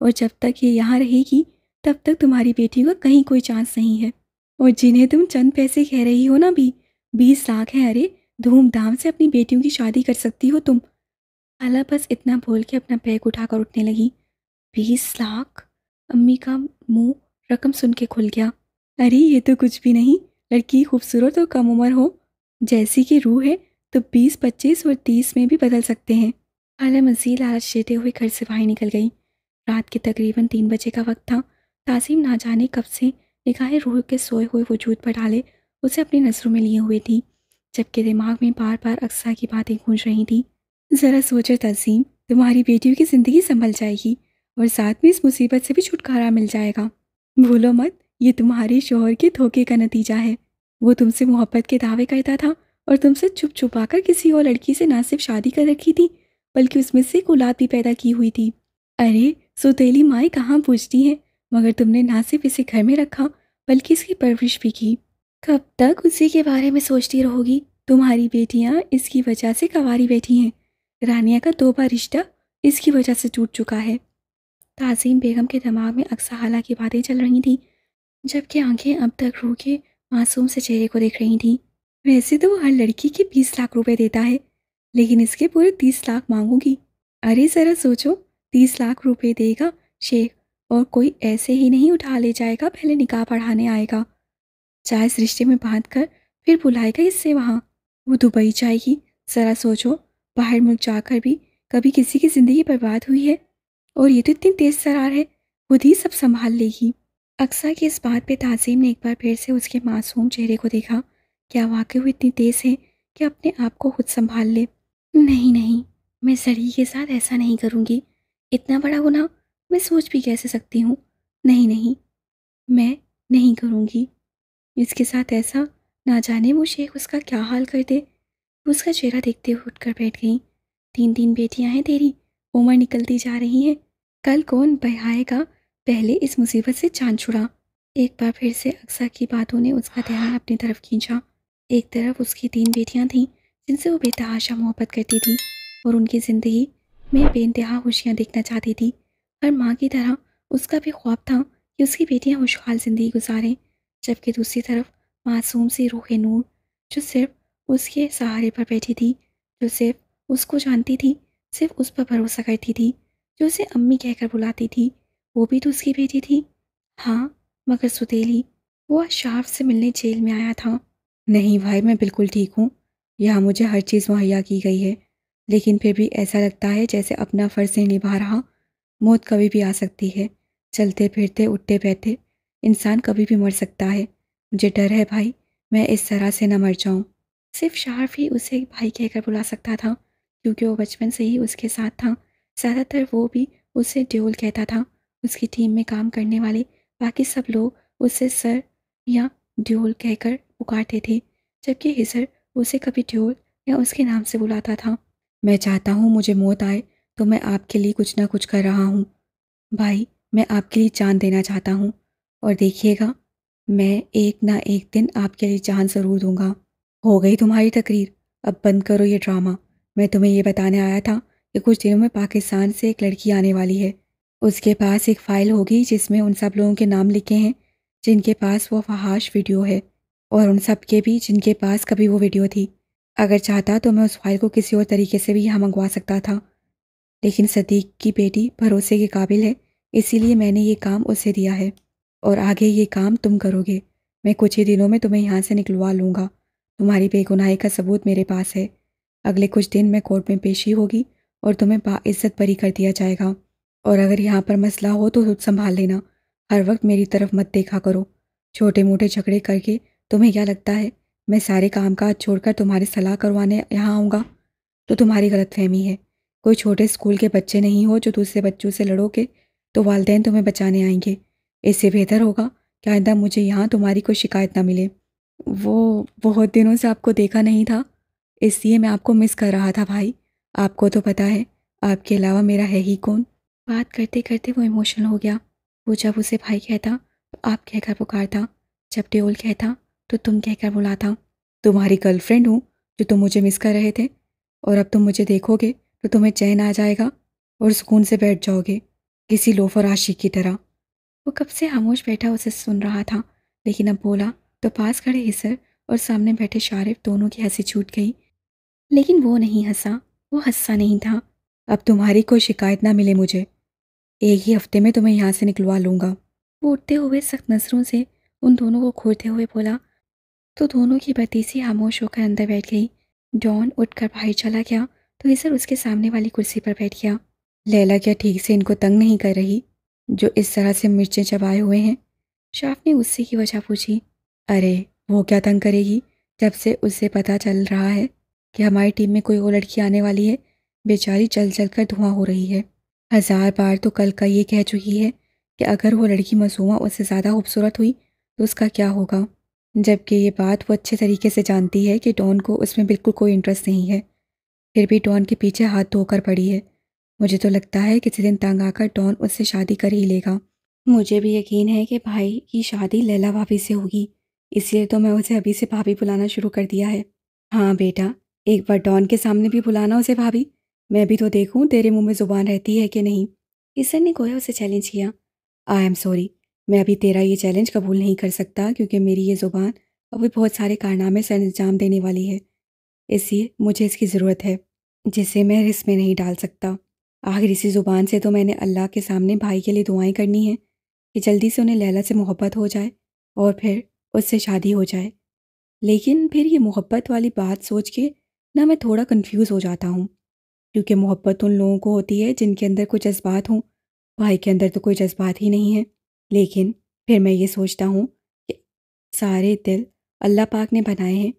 اور جب تک یہ یہاں رہے گی تب تک تمہاری بیٹی کا کہیں کوئی چانس نہیں ہے، اور جنہیں تم چند پیسے کہہ رہی ہو نا بھی 20 لاکھ ہیں، ارے دھوم دھام سے اپنی بیٹیوں کی شادی کر سکتی ہو تم۔ خالہ بس اتنا بول کے اپنا بیگ اٹھا کر اٹھنے لگی۔ 20 لاکھ! امی کا منہ رقم سن کے کھل گیا۔ ارے یہ تو کچھ بھی نہیں، لڑکی خوبصورت اور کم عمر ہو جیسی کی روح ہے تو 20 25 اور 30 میں بھی بدل سکتے ہیں۔ خالہ مزید لالچ دیتے ہوئے گھر سے باہر نکل گئی۔ رات کے تقریباً 3 بجے کا وقت تھا۔ تعظیم نہ جانے کب سے نگاہیں روح کے سوئے ہوئے وجود پر ڈالے اسے اپنی نظروں میں لیے ہوئے تھی، جبکہ دماغ میں بار بار اقصیٰ کی باتیں گونج رہی تھیں۔ ذرا سوچو تعظیم، تمہاری بیٹیوں کی زندگی سنبھل جائے گی اور ساتھ میں اس مصیبت سے بھی چھٹکارا مل جائے گا۔ بھولو مت، یہ تمہارے شوہر کے دھوکے کا نتیجہ ہے۔ وہ تم سے محبت کے دعوے کرتا تھا اور تم سے چھپ چھپا کر کسی اور لڑکی سے نہ صرف شادی کر رکھی تھی بلکہ اس میں سے ایک اولاد بھی پیدا کی ہوئی تھی۔ ارے سوتیلی مائیں کہاں پوچھتی ہیں، مگر تم نے نہ صرف اسے گھر میں رکھا بلکہ اس کی پرورش بھی کی۔ کب تک اسی کے بارے میں سوچتی رہو گی؟ تمہاری بیٹیاں اس کی وجہ سے کنواری بیٹھی ہیں۔ رانیہ کا 2 بار رشتہ اس کی وجہ سے ٹوٹ چکا ہے۔ تعظیم بیگم کے دماغ میں اقصیٰ حالہ کی باتیں چل رہی تھیں، جبکہ آنکھیں اب تک روح کے معصوم سے چہرے کو دیکھ رہی تھیں۔ ویسے تو وہ ہر لڑکی کے 20 لاکھ روپے دیتا ہے، لیکن اس کے پورے 30 لاکھ مانگوں گی۔ ارے ذرا سوچو، 30 لاکھ روپے دے گا شیخ اور کوئی ایسے ہی نہیں اٹھا لے جائے گا، پہلے نکاح پڑھانے آئے گا، چاہے اس رشتے میں باندھ کر پھر بلائے گا اس سے وہاں، وہ دبئی جائے گی۔ ذرا سوچو، باہر ملک جا کر بھی کبھی کسی کی زندگی برباد ہوئی ہے، اور یہ تو اتنی تیز ترار ہے، خود ہی سب سنبھال لے گی۔ اقصیٰ کی اس بات پہ تعظیم نے ایک بار پھر سے اس کے معصوم چہرے کو دیکھا۔ کیا واقعی وہ اتنی تیز ہے کہ اپنے آپ کو خود سنبھال لے؟ نہیں نہیں، میں زری کے ساتھ ایسا نہیں کروں گی، اتنا بڑا گناہ میں سوچ بھی کیسے سکتی ہوں؟ نہیں نہیں، میں نہیں کروں گی اس کے ساتھ ایسا۔ نہ جانے وہ شیخ اس کا کیا حال کر دے۔ وہ اس کا چہرہ دیکھتے ہوئے اٹھ کر بیٹھ گئیں۔ 3 بیٹیاں ہیں تیری، عمر نکلتی جا رہی ہیں، کل کون بہائے گا؟ پہلے اس مصیبت سے جان چھڑا۔ ایک بار پھر سے اقصیٰ کی باتوں نے اس کا دھیان اپنی طرف کھینچا۔ ایک طرف اس کی 3 بیٹیاں تھیں جن سے وہ بے تحاشا محبت کرتی تھی اور ان کی زندگی میں بے انتہا خوشیاں دیکھنا چاہتی تھی۔ ہر ماں کی طرح اس کا بھی خواب تھا کہ اس کی بیٹیاں خوشحال زندگی گزاریں، جبکہ دوسری طرف معصوم سی روح نور جو صرف اس کے سہارے پر بیٹھی تھی، جو صرف اس کو جانتی تھی، صرف اس پر بھروسہ کرتی تھی، جو اسے امی کہہ کر بلاتی تھی، وہ بھی تو اس کی بیٹی تھی۔ ہاں، مگر ستیلی، وہ اشراف سے ملنے جیل میں آیا تھا۔ نہیں بھائی، میں بالکل ٹھیک ہوں، یہاں مجھے ہر چیز مہیا کی گئی ہے، لیکن پھر بھی ایسا لگتا ہے جیسے اپنا فرض نہیں نبھا رہا۔ موت کبھی بھی آ سکتی ہے، چلتے پھرتے اٹھتے بیٹھتے انسان کبھی بھی مر سکتا ہے۔ مجھے ڈر ہے بھائی، میں اس طرح سے نہ مر جاؤں۔ صرف شارف ہی اسے بھائی کہہ کر بلا سکتا تھا، کیونکہ وہ بچپن سے ہی اس کے ساتھ تھا۔ زیادہ تر وہ بھی اسے ڈیول کہتا تھا۔ اس کی ٹیم میں کام کرنے والے باقی سب لوگ اسے سر یا ڈیول کہہ کر پکارتے تھے، جبکہ ہزر اسے کبھی ڈیول یا اس کے نام سے بلاتا تھا۔ میں چاہتا ہوں مجھے موت آئے تو میں آپ کے لیے کچھ نہ کچھ کر رہا ہوں بھائی، میں آپ کے لیے جان دینا چاہتا ہوں، اور دیکھیے گا میں ایک نہ ایک دن آپ کے لیے جان ضرور دوں گا۔ ہو گئی تمہاری تقریر، اب بند کرو یہ ڈرامہ۔ میں تمہیں یہ بتانے آیا تھا کہ کچھ دنوں میں پاکستان سے ایک لڑکی آنے والی ہے، اس کے پاس ایک فائل ہوگی جس میں ان سب لوگوں کے نام لکھے ہیں جن کے پاس وہ فحاش ویڈیو ہے، اور ان سب کے بھی جن کے پاس کبھی وہ ویڈیو تھی۔ اگر چاہتا تو میں اس فائل کو کسی اور طریقے سے بھی یہاں منگوا سکتا تھا، لیکن صدیق کی بیٹی بھروسے کے قابل ہے، اسی لیے میں نے یہ کام اسے دیا ہے، اور آگے یہ کام تم کرو گے۔ میں کچھ ہی دنوں میں تمہیں یہاں سے نکلوا لوں گا، تمہاری بے گناہی کا ثبوت میرے پاس ہے۔ اگلے کچھ دن میں کورٹ میں پیشی ہوگی اور تمہیں باعزت بری کر دیا جائے گا، اور اگر یہاں پر مسئلہ ہو تو خود سنبھال لینا، ہر وقت میری طرف مت دیکھا کرو۔ چھوٹے موٹے جھگڑے کر کے تمہیں کیا لگتا ہے میں سارے کام کاج چھوڑ کر تمہاری صلاح کروانے یہاں آؤں گا؟ تو تمہاری غلط فہمی ہے۔ کوئی چھوٹے اسکول کے بچے نہیں ہو جو دوسرے بچوں سے لڑو گے تو والدین تمہیں بچانے آئیں گے۔ اس سے بہتر ہوگا کہ آئندہ مجھے یہاں تمہاری کوئی شکایت نہ ملے۔ وہ بہت دنوں سے آپ کو دیکھا نہیں تھا، اس لیے میں آپ کو مس کر رہا تھا بھائی۔ آپ کو تو پتہ ہے آپ کے علاوہ میرا ہے ہی کون۔ بات کرتے کرتے وہ ایموشنل ہو گیا۔ وہ جب اسے بھائی کہتا تو آپ کہہ کر پکارتا، جب ڈیول کہتا تو تم کہہ کر بلاتا۔ تمہاری گرل فرینڈ ہوں جو تم مجھے مس کر رہے تھے، اور اب تم مجھے دیکھو گے تو تمہیں چین آ جائے گا۔ اور سکون سے بیٹھ جاؤ گے کسی لوفر عاشق کی طرح۔ وہ کب سے خاموش بیٹھا اسے سن رہا تھا، لیکن اب بولا تو پاس کھڑے اسر اور سامنے بیٹھے شارف دونوں کی ہنسی چھوٹ گئی۔ لیکن وہ نہیں ہنسا، وہ ہنسا نہیں تھا۔ اب تمہاری کوئی شکایت نہ ملے مجھے، ایک ہی ہفتے میں تمہیں یہاں سے نکلوا لوں گا۔ وہ اٹھتے ہوئے سخت نظروں سے ان دونوں کو گھورتے ہوئے بولا تو دونوں کی بتیسی خاموش ہو کر اندر بیٹھ گئی۔ ڈان اٹھ کر باہر چلا گیا تو اسر اس کے سامنے والی کرسی پر بیٹھ گیا۔ لیلا کیا ٹھیک سے ان کو تنگ نہیں کر رہی جو اس طرح سے مرچیں چبائے ہوئے ہیں؟ شاف نے غصے کی وجہ پوچھی۔ ارے وہ کیا تنگ کرے گی، جب سے اسے پتہ چل رہا ہے کہ ہماری ٹیم میں کوئی اور لڑکی آنے والی ہے، بیچاری جل جل کر دھواں ہو رہی ہے۔ 1000 بار تو کل کا یہ کہہ چکی ہے کہ اگر وہ لڑکی معصومہ اس سے زیادہ خوبصورت ہوئی تو اس کا کیا ہوگا، جبکہ یہ بات وہ اچھے طریقے سے جانتی ہے کہ ڈان کو اس میں بالکل کوئی انٹرسٹ نہیں ہے، پھر بھی ڈان کے پیچھے ہاتھ دھو کر پڑی ہے۔ مجھے تو لگتا ہے کسی دن تنگ آ کر ڈان اس سے شادی کر ہی لے گا۔ مجھے بھی یقین ہے کہ بھائی کی شادی لیلا بھابھی سے ہوگی، اس لیے تو میں اسے ابھی سے بھابھی بلانا شروع کر دیا ہے۔ ہاں بیٹا، ایک بار ڈان کے سامنے بھی بلانا اسے بھابھی، میں بھی تو دیکھوں تیرے منہ میں زبان رہتی ہے کہ نہیں۔ اسر نے گویا اسے چیلنج کیا۔ آئی ایم سوری، میں ابھی تیرا یہ چیلنج قبول نہیں کر سکتا کیونکہ میری یہ زبان ابھی بہت سارے کارنامے سر انجام دینے والی ہے، اس لیے مجھے اس کی ضرورت ہے جسے میں رسک میں نہیں ڈال سکتا۔ آخر اسی زبان سے تو میں نے اللہ کے سامنے بھائی کے لیے دعائیں کرنی ہیں کہ جلدی سے انہیں لیلا سے محبت ہو جائے اور پھر اس سے شادی ہو جائے۔ لیکن پھر یہ محبت والی بات سوچ کے نہ میں تھوڑا کنفیوز ہو جاتا ہوں، کیونکہ محبت ان لوگوں کو ہوتی ہے جن کے اندر کوئی جذبات ہوں، بھائی کے اندر تو کوئی جذبات ہی نہیں ہے۔ لیکن پھر میں یہ سوچتا ہوں کہ سارے دل اللہ پاک نے بنائے ہیں،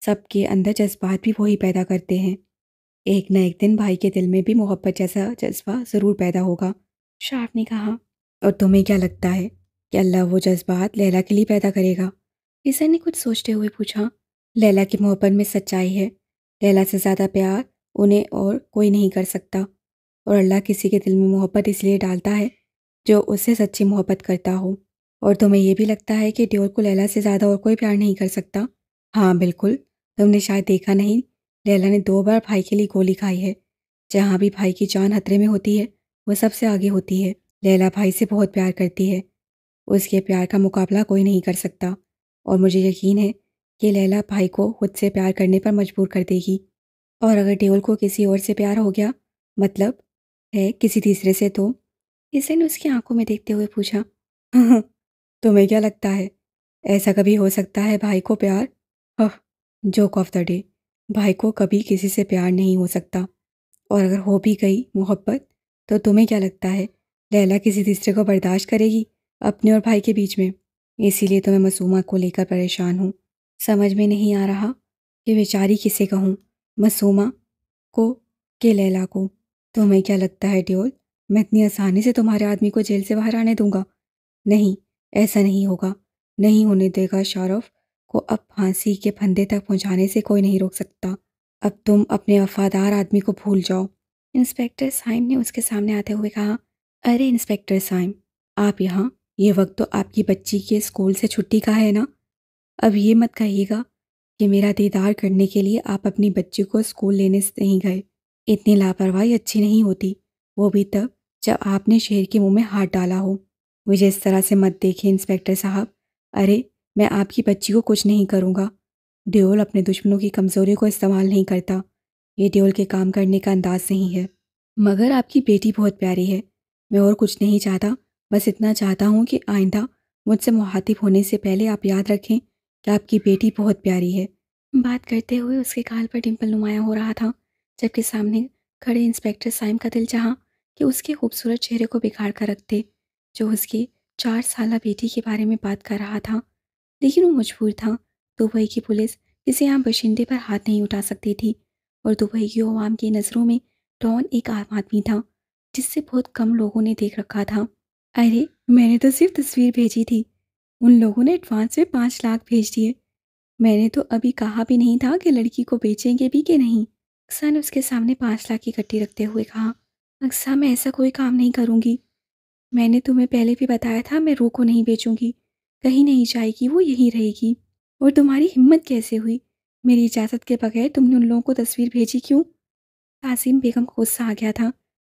سب کے اندر جذبات بھی وہی پیدا کرتے ہیں، ایک نہ ایک دن بھائی کے دل میں بھی محبت جیسا جذبہ ضرور پیدا ہوگا۔ شاف نے کہا۔ اور تمہیں کیا لگتا ہے کہ اللہ وہ جذبات لیلا کے لیے پیدا کرے گا؟ اسر نے کچھ سوچتے ہوئے پوچھا۔ لیلا کی محبت میں سچائی ہے، لیلا سے زیادہ پیار انہیں اور کوئی نہیں کر سکتا، اور اللہ کسی کے دل میں محبت اس لیے ڈالتا ہے جو اس سے سچی محبت کرتا ہو۔ اور تمہیں یہ بھی لگتا ہے کہ ڈیول کو لیلا سے زیادہ اور کوئی پیار نہیں کر سکتا؟ ہاں بالکل، تم نے شاید دیکھا نہیں، لیلا نے 2 بار بھائی کے لیے گولی کھائی ہے۔ جہاں بھی بھائی کی جان خطرے میں ہوتی ہے وہ سب سے آگے ہوتی ہے۔ لیلا بھائی سے بہت پیار کرتی ہے، اس کے پیار کا مقابلہ کوئی نہیں کر سکتا، اور مجھے یقین ہے کہ لیلا بھائی کو خود سے پیار کرنے پر مجبور کر دے گی۔ اور اگر ڈیول کو کسی اور سے پیار ہو گیا، مطلب ہے کسی تیسرے سے، تو اسے نے اس کی آنکھوں میں دیکھتے ہوئے پوچھا۔ تمہیں کیا لگتا ہے ایسا کبھی ہو سکتا ہے بھائی کو پیار؟ جوک آف دا ڈے، بھائی کو کبھی کسی سے پیار نہیں ہو سکتا، اور اگر ہو بھی گئی محبت تو تمہیں کیا لگتا ہے لیلا کسی تیسرے کو برداشت کرے گی اپنے اور بھائی کے بیچ میں؟ اسی لیے تو میں معصومہ کو لے کر پریشان ہوں، سمجھ میں نہیں آ رہا کہ بیچاری کسے کہوں، معصومہ کو کہ لیلا کو۔ تمہیں کیا لگتا ہے ڈیول، میں اتنی آسانی سے تمہارے آدمی کو جیل سے باہر آنے دوں گا؟ نہیں، ایسا نہیں ہوگا، نہیں ہونے دے گا۔ شارف کو اب پھانسی کے پھندے تک پہنچانے سے کوئی نہیں روک سکتا۔ اب تم اپنے وفادار آدمی کو بھول جاؤ۔ انسپیکٹر سائم نے اس کے سامنے آتے ہوئے کہا۔ ارے انسپیکٹر سائم، آپ یہاں؟ یہ وقت تو آپ کی بچی کے اسکول سے چھٹی کا ہے نا؟ اب یہ مت کہیے گا کہ میرا دیدار کرنے کے لیے آپ اپنی بچی کو اسکول لینے سے نہیں گئے۔ اتنی لاپرواہی اچھی نہیں ہوتی، وہ بھی تب جب آپ نے شیر کے منہ میں ہاتھ ڈالا ہو۔ مجھے اس طرح سے مت دیکھیں انسپیکٹر صاحب، ارے میں آپ کی بچی کو کچھ نہیں کروں گا۔ ڈیول اپنے دشمنوں کی کمزوری کو استعمال نہیں کرتا، یہ ڈیول کے کام کرنے کا انداز نہیں ہے۔ مگر آپ کی بیٹی بہت پیاری ہے، میں اور کچھ نہیں چاہتا، بس اتنا چاہتا ہوں کہ آئندہ مجھ سے مخاطب ہونے سے پہلے آپ یاد رکھیں کہ آپ کی بیٹی بہت پیاری ہے۔ بات کرتے ہوئے اس کے گال پر ڈمپل نمایاں ہو رہا تھا، جبکہ سامنے کھڑے انسپیکٹر سائم کا دل چاہا کہ اس کے خوبصورت چہرے کو بگاڑ کر رکھ دے جو اس کی 4 سالہ بیٹی کے بارے میں بات کر رہا تھا، لیکن وہ مجبور تھا۔ دبئی کی پولیس کسی عام باشندے پر ہاتھ نہیں اٹھا سکتی تھی، اور دبئی کی عوام کی نظروں میں ڈان ایک عام آدمی تھا جس سے بہت کم لوگوں نے دیکھ رکھا تھا۔ ارے میں نے تو صرف تصویر بھیجی تھی، ان لوگوں نے ایڈوانس میں 5 لاکھ بھیج دیے، میں نے تو ابھی کہا بھی نہیں تھا کہ لڑکی کو بیچیں گے بھی کہ نہیں۔ اقصیٰ نے اس کے سامنے 5 لاکھ کی کٹی رکھتے ہوئے کہا۔ اقصیٰ میں ایسا کوئی کام نہیں کروں گی، میں نے تمہیں پہلے بھی بتایا تھا میں روح کو نہیں بیچوں گی، کہیں نہیں جائے گی، وہ یہیں رہے گی۔ اور تمہاری ہمت کیسے ہوئی، میری اجازت کے بغیر تم نے ان لوگوں کو تصویر بھیجی کیوں؟ تعظیم بیگم کو غصہ آ گیا تھا۔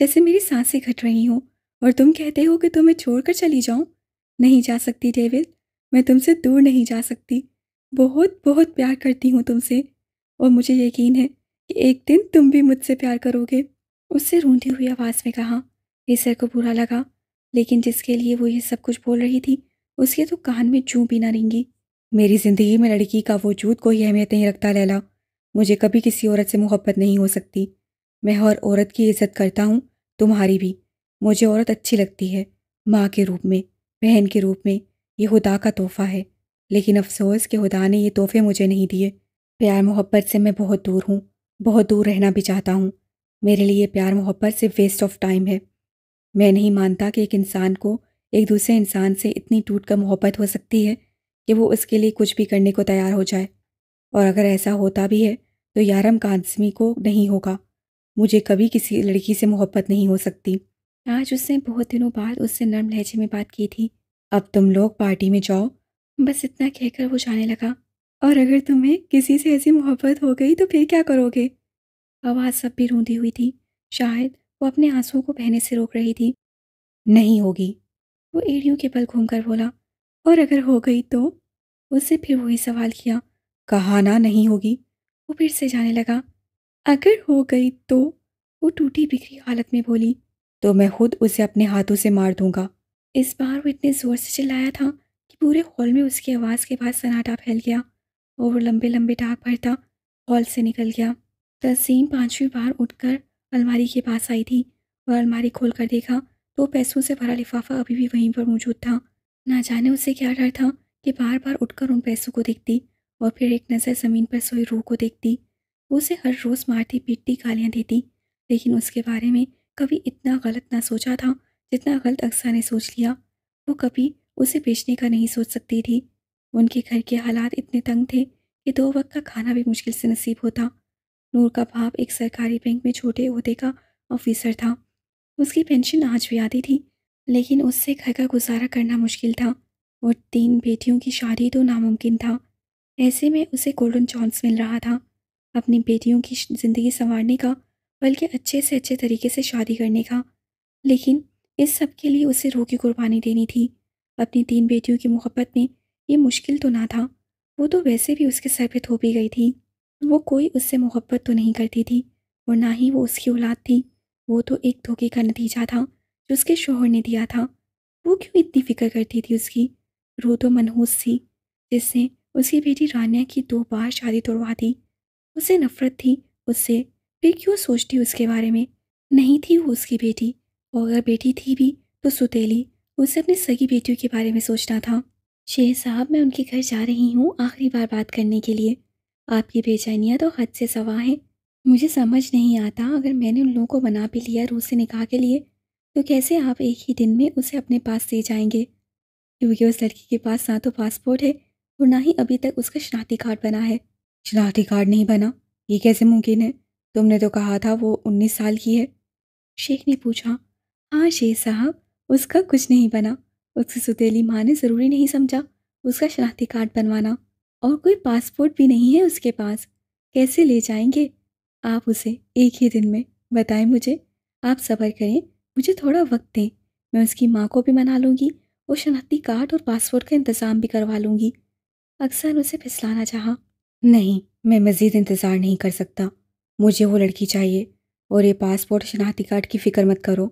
جیسے میری سانسیں گھٹ رہی ہوں، اور تم کہتے ہو کہ تمہیں چھوڑ کر چلی جاؤں۔ نہیں جا سکتی ڈیوڈ، میں تم سے دور نہیں جا سکتی۔ بہت بہت پیار کرتی ہوں تم سے، اور مجھے یقین ہے کہ ایک دن تم بھی مجھ سے پیار کرو گے۔ اس سے روندی ہوئی آواز میں کہا۔ ایسر کو برا لگا، لیکن جس کے لیے وہ یہ سب کچھ بول رہی تھی اس کے تو کان میں جوں بھی نہ رینگی۔ میری زندگی میں لڑکی کا وجود کوئی اہمیت نہیں رکھتا لیلا۔ مجھے کبھی کسی عورت سے محبت نہیں ہو سکتی۔ میں ہر عورت کی عزت کرتا ہوں، تمہاری بھی۔ مجھے عورت اچھی لگتی ہے، ماں کے روپ میں، بہن کے روپ میں۔ یہ خدا کا تحفہ ہے، لیکن افسوس کہ خدا نے یہ تحفے مجھے نہیں دیے۔ پیار محبت سے میں بہت دور ہوں، بہت دور رہنا بھی چاہتا ہوں۔ میرے لیے پیار محبت صرف ویسٹ آف ٹائم ہے۔ میں نہیں مانتا کہ ایک انسان کو ایک دوسرے انسان سے اتنی ٹوٹ کر محبت ہو سکتی ہے کہ وہ اس کے لیے کچھ بھی کرنے کو تیار ہو جائے، اور اگر ایسا ہوتا بھی ہے تو یارم کاظمی کو نہیں ہوگا۔ مجھے کبھی کسی لڑکی سے محبت نہیں ہو سکتی۔ آج اس نے بہت دنوں بعد اس سے نرم لہجے میں بات کی تھی۔ اب تم لوگ پارٹی میں جاؤ، بس اتنا کہہ کر وہ جانے لگا۔ اور اگر تمہیں کسی سے ایسی محبت ہو گئی تو پھر کیا کرو گے؟ آواز سب بھی روندی ہوئی تھی، شاید وہ اپنے آنسوؤں کو بہنے سے روک رہی تھی۔ نہیں ہوگی، وہ ایڑیوں کے بل گھوم کر بولا۔ اور اگر ہو گئی تو؟ اس سے پھر وہی سوال کیا۔ کہا نا نہیں ہوگی۔ وہ پھر سے جانے لگا۔ اگر ہو گئی تو؟ وہ ٹوٹی بکھری حالت میں بولی۔ تو میں خود اسے اپنے ہاتھوں سے مار دوں گا۔ اس بار وہ اتنے زور سے چلایا تھا کہ پورے ہال میں اس کی آواز کے بعد سناٹا پھیل گیا، اور وہ لمبے لمبے ڈاک بھرتا ہال سے نکل گیا۔ تسیم پانچویں بار اٹھ کر الماری کے پاس آئی تھی، اور الماری کھول کر دیکھا تو پیسوں سے بھرا لفافہ ابھی بھی وہیں پر موجود تھا۔ نہ جانے اسے کیا ڈر تھا کہ بار بار اٹھ کر ان پیسوں کو دیکھتی اور پھر ایک نظر زمین پر سوئی روح کو دیکھتی۔ وہ اسے ہر روز مارتی پیٹتی گالیاں دیتی، لیکن اس کے بارے میں کبھی اتنا غلط نہ سوچا تھا جتنا غلط اقصیٰ نے سوچ لیا۔ وہ کبھی اسے بیچنے کا نہیں سوچ سکتی تھی۔ ان کے گھر کے حالات اتنے تنگ تھے کہ 2 وقت کا کھانا بھی مشکل سے نصیب ہوتا۔ نور کا باپ ایک سرکاری بینک میں چھوٹے عہدے کا آفیسر تھا۔ اس کی پینشن آج بھی آتی تھی، لیکن اس سے گھر کا گزارا کرنا مشکل تھا، اور 3 بیٹیوں کی شادی تو ناممکن تھا۔ ایسے میں اسے گولڈن چانس مل رہا تھا اپنی بیٹیوں کی زندگی سنوارنے کا، بلکہ اچھے سے اچھے طریقے سے شادی کرنے کا۔ لیکن اس سب کے لیے اسے روح کی قربانی دینی تھی۔ اپنی 3 بیٹیوں کی محبت میں یہ مشکل تو نہ تھا، وہ تو ویسے بھی اس کے سر پہ تھوپی گئی تھی۔ وہ کوئی اس سے محبت تو نہیں کرتی تھی، اور نہ ہی وہ اس کی اولاد تھی۔ وہ تو ایک دھوکے کا نتیجہ تھا جو اس کے شوہر نے دیا تھا۔ وہ کیوں اتنی فکر کرتی تھی اس کی؟ روح تو منحوس تھی، جس نے اس کی بیٹی رانیہ کی 2 بار شادی توڑوا دی۔ اسے نفرت تھی اس سے، پھر کیوں سوچتی اس کے بارے میں؟ نہیں تھی وہ اس کی بیٹی، اور اگر بیٹی تھی بھی تو ستیلی۔ اسے اپنی سگی بیٹیوں کے بارے میں سوچنا تھا۔ شیخ صاحب، میں ان کے گھر جا رہی ہوں آخری بار بات کرنے کے لیے۔ آپ کی بے چینیاں تو حد سے سوا ہیں۔ مجھے سمجھ نہیں آتا، اگر میں نے ان لوگوں کو بنا بھی لیا روح سے نکاح کے لیے تو کیسے آپ ایک ہی دن میں اسے اپنے پاس لے جائیں گے؟ کیونکہ اس لڑکی کے پاس نہ تو پاسپورٹ ہے اور نہ ہی ابھی تک اس کا شناختی کارڈ بنا ہے۔ شناختی کارڈ نہیں بنا؟ یہ کیسے ممکن ہے؟ تم نے تو کہا تھا وہ 19 سال کی ہے۔ شیخ نے پوچھا۔ ہاں شیخ صاحب، اس کا کچھ نہیں بنا۔ اس کی ستیلی ماں نے ضروری نہیں سمجھا اس کا شناختی کارڈ بنوانا، اور کوئی پاسپورٹ بھی نہیں ہے اس کے پاس۔ کیسے لے جائیں گے آپ اسے ایک ہی دن میں؟ بتائیں مجھے۔ آپ صبر کریں، مجھے تھوڑا وقت دیں، میں اس کی ماں کو بھی منا لوں گی اور شناختی کارڈ اور پاسپورٹ کا انتظام بھی کروا لوں گی۔ اکثر اسے پھسلانا چاہا۔ نہیں، میں مزید انتظار نہیں کر سکتا۔ مجھے وہ لڑکی چاہیے، اور یہ پاسپورٹ شناختی کارڈ کی فکر مت کرو،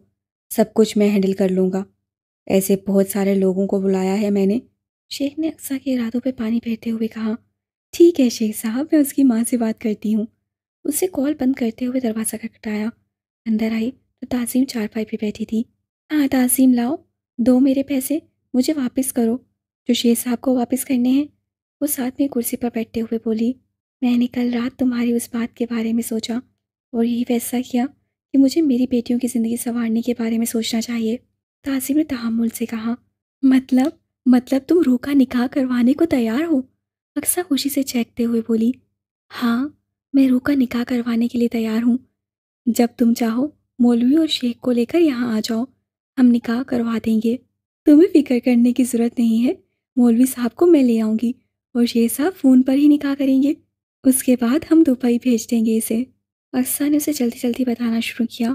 سب کچھ میں ہینڈل کر لوں گا۔ ایسے بہت سارے لوگوں کو بلایا ہے میں نے۔ شیخ نے اقصیٰ کے ارادوں پہ پانی پھیرتے ہوئے کہا۔ ٹھیک ہے شیخ صاحب، میں اس کی ماں سے بات کرتی ہوں۔ اسے کال بند کرتے ہوئے دروازہ کھٹکھٹایا۔ اندر آئی تو تعظیم چارپائی پہ بیٹھی تھی۔ ہاں تعظیم، لاؤ، دو میرے پیسے، مجھے واپس کرو جو شیخ صاحب کو واپس کرنے ہیں۔ وہ ساتھ میں کرسی پر بیٹھتے ہوئے بولی۔ میں نے کل رات تمہاری اس بات کے بارے میں سوچا، اور یہی فیصلہ کیا کہ مجھے میری بیٹیوں کی زندگی سنوارنے کے بارے میں سوچنا چاہیے۔ تعظیم نے تحمل سے کہا۔ مطلب تم روح کا نکاح کروانے کو تیار ہو؟ اقصیٰ خوشی سے چہکتے ہوئے بولی۔ ہاں، میں روح کا نکاح کروانے کے لیے تیار ہوں۔ جب تم چاہو مولوی اور شیخ کو لے کر یہاں آ جاؤ، ہم نکاح کروا دیں گے۔ تمہیں فکر کرنے کی ضرورت نہیں ہے، مولوی صاحب کو میں لے آؤں گی اور شیخ صاحب فون پر ہی نکاح کریں گے۔ اس کے بعد ہم دبئی بھیج دیں گے اسے۔ اقصیٰ نے اسے جلدی جلدی بتانا شروع کیا۔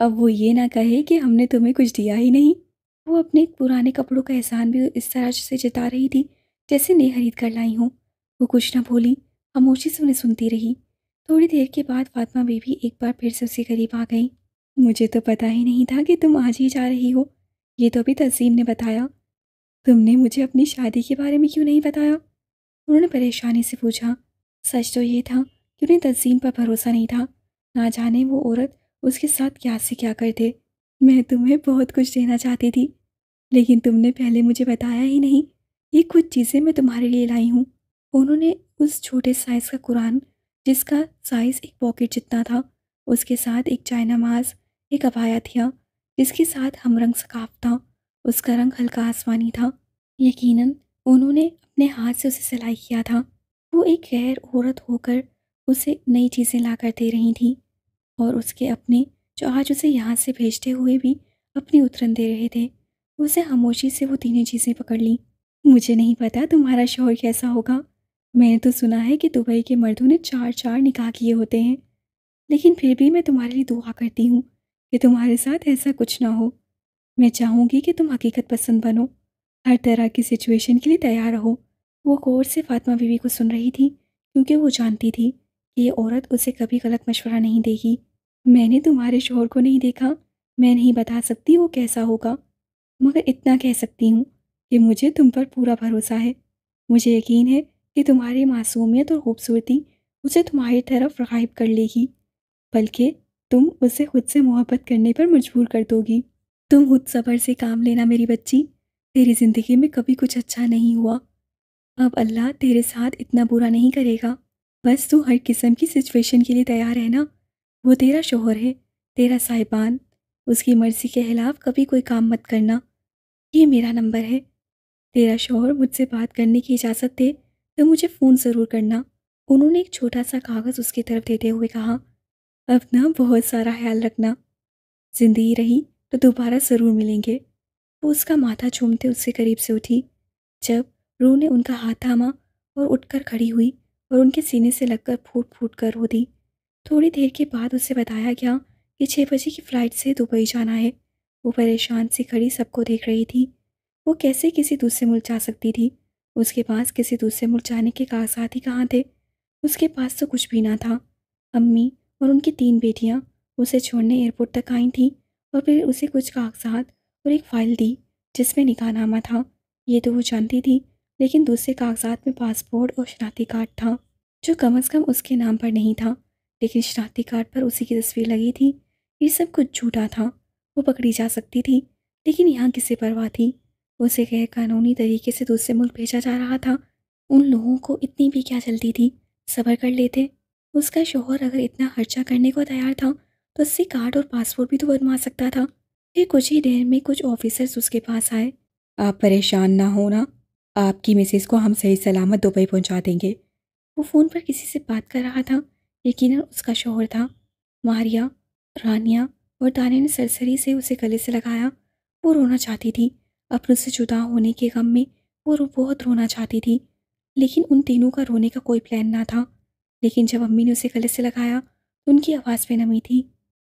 اب وہ یہ نہ کہے کہ ہم نے تمہیں کچھ دیا ہی نہیں۔ وہ اپنے پرانے کپڑوں کا احسان بھی اس طرح سے جتا رہی تھی جیسے نئے خرید کر لائی ہوں۔ وہ کچھ نہ بولی، خاموشی سے انہیں سنتی رہی۔ تھوڑی دیر کے بعد فاطمہ بی بی ایک بار پھر سے اس کے قریب آ گئی۔ مجھے تو پتہ ہی نہیں تھا کہ تم آج ہی جا رہی ہو، یہ تو ابھی تسیم نے بتایا۔ تم نے مجھے اپنی شادی کے بارے میں کیوں نہیں بتایا؟ انہوں نے پریشانی سے پوچھا۔ سچ تو یہ تھا کہ انہیں تسیم پر بھروسہ نہیں تھا، نہ جانے وہ عورت اس کے ساتھ کیا سے کیا کرتے۔ میں تمہیں بہت کچھ دینا چاہتی تھی، لیکن تم نے پہلے مجھے بتایا ہی نہیں۔ یہ کچھ چیزیں میں تمہارے لیے لائی ہوں۔ انہوں نے اس چھوٹے سائز کا قرآن، جس کا سائز ایک پاکٹ جتنا تھا، اس کے ساتھ ایک چائے نماز، ایک عبایا تھا جس کے ساتھ ہم رنگ سکاف تھا، اس کا رنگ ہلکا آسمانی تھا۔ یقیناً انہوں نے اپنے ہاتھ سے اسے سلائی کیا تھا۔ وہ ایک غیر عورت ہو کر اسے نئی چیزیں لا کر دے رہی تھیں، اور اس کے اپنے جو آج اسے یہاں سے بھیجتے ہوئے بھی اپنی اترن دے رہے تھے۔ اسے خاموشی سے وہ تینوں چیزیں پکڑ لیں۔ مجھے نہیں پتا تمہارا شوہر کیسا ہوگا، میں نے تو سنا ہے کہ دبئی کے مردوں نے 4 نکاح کیے ہوتے ہیں، لیکن پھر بھی میں تمہارے لیے دعا کرتی ہوں کہ تمہارے ساتھ ایسا کچھ نہ ہو۔ میں چاہوں گی کہ تم حقیقت پسند بنو، ہر طرح کی سچویشن کے لیے تیار رہو۔ وہ غور سے فاطمہ بیوی کو سن رہی تھی، کیونکہ وہ جانتی تھی کہ یہ عورت اسے کبھی غلط مشورہ نہیں دے گی۔ میں نے تمہارے شوہر کو نہیں دیکھا، میں نہیں بتا سکتی وہ کیسا ہوگا، مگر اتنا کہہ سکتی ہوں کہ مجھے تم پر پورا بھروسہ ہے۔ مجھے یقین ہے کہ تمہاری معصومیت اور خوبصورتی اسے تمہاری طرف راغب کر لے گی، بلکہ تم اسے خود سے محبت کرنے پر مجبور کر دو گی۔ تم خود صبر سے کام لینا میری بچی، تیری زندگی میں کبھی کچھ اچھا نہیں ہوا، اب اللہ تیرے ساتھ اتنا برا نہیں کرے گا۔ بس تو ہر قسم کی سچویشن کے لیے تیار رہنا۔ وہ تیرا شوہر ہے، تیرا صاحبان، اس کی مرضی کے خلاف کبھی کوئی کام مت کرنا۔ یہ میرا نمبر ہے، تیرا شوہر مجھ سے بات کرنے کی اجازت دے تو مجھے فون ضرور کرنا۔ انہوں نے ایک چھوٹا سا کاغذ اس کی طرف دیتے ہوئے کہا، اپنا بہت سارا خیال رکھنا، زندگی رہی تو دوبارہ ضرور ملیں گے۔ وہ اس کا ماتھا چومتے اس سے قریب سے اٹھی۔ جب روح نے ان کا ہاتھ تھاما اور اٹھ کر کھڑی ہوئی اور ان کے سینے سے لگ کر پھوٹ پھوٹ کر رو دی۔ تھوڑی دیر کے بعد اسے بتایا گیا کہ 6 بجے کی فلائٹ سے دبئی جانا ہے۔ وہ پریشان سی کھڑی سب کو دیکھ رہی تھی۔ وہ کیسے کسی دوسرے ملک جا سکتی تھی؟ اس کے پاس کسی دوسرے ملک جانے کے کاغذات ہی کہاں تھے؟ اس کے پاس تو کچھ بھی نہ تھا۔ امی اور ان کی 3 بیٹیاں اسے چھوڑنے ایئرپورٹ تک آئی تھیں، اور پھر اسے کچھ کاغذات اور ایک فائل دی جس میں نکاح نامہ تھا۔ یہ تو وہ جانتی تھی، لیکن دوسرے کاغذات میں پاسپورٹ اور شناختی کارڈ تھا، جو کم از کم اس کے نام پر نہیں تھا، لیکن شناختی کارڈ پر اسی کی تصویر لگی تھی۔ یہ سب کچھ جھوٹا تھا، وہ پکڑی جا سکتی تھی، لیکن یہاں کسے پرواہ تھی؟ اسے غیر قانونی طریقے سے دوسرے ملک بھیجا جا رہا تھا۔ ان لوگوں کو اتنی بھی کیا جلدی تھی، صبر کر لیتے۔ اس کا شوہر اگر اتنا خرچہ کرنے کو تیار تھا تو اس سے کارڈ اور پاسپورٹ بھی تو بنوا سکتا تھا۔ پھر کچھ ہی دیر میں کچھ آفیسرز اس کے پاس آئے۔ آپ پریشان نہ ہونا، آپ کی مسز کو ہم صحیح سلامت دبئی پہنچا دیں گے۔ وہ فون پر کسی سے بات کر رہا تھا، یقیناً اس کا شوہر تھا۔ ماریا، رانیہ اور دانے نے سرسری سے اسے گلے سے لگایا۔ وہ رونا چاہتی تھی، اپنے سے جدا ہونے کے غم میں وہ بہت رونا چاہتی تھی، لیکن ان تینوں کا رونے کا کوئی پلان نہ تھا۔ لیکن جب امی نے اسے گلے سے لگایا تو ان کی آواز میں نمی تھی۔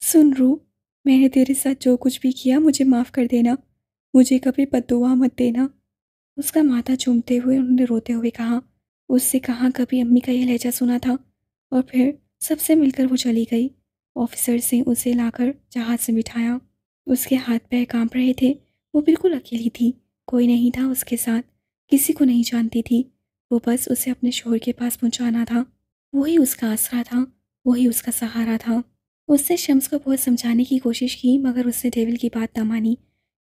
سن رو، میں نے تیرے ساتھ جو کچھ بھی کیا مجھے معاف کر دینا، مجھے کبھی بددعا مت دینا۔ اس کا ماتھا چومتے ہوئے انہوں نے روتے ہوئے کہا۔ اس سے کہاں کبھی امی کا یہ لہجہ سنا تھا؟ اور پھر سب سے مل کر وہ چلی گئی۔ آفیسرز نے اسے لا کر جہاز سے بٹھایا۔ اس کے ہاتھ پیر کانپ رہے تھے، وہ بالکل اکیلی تھی، کوئی نہیں تھا اس کے ساتھ، کسی کو نہیں جانتی تھی۔ وہ بس اسے اپنے شوہر کے پاس پہنچانا تھا، وہی اس کا آسرا تھا، وہی اس کا سہارا تھا۔ اس نے شمس کو بہت سمجھانے کی کوشش کی، مگر اس نے ڈیول کی بات نہ مانی۔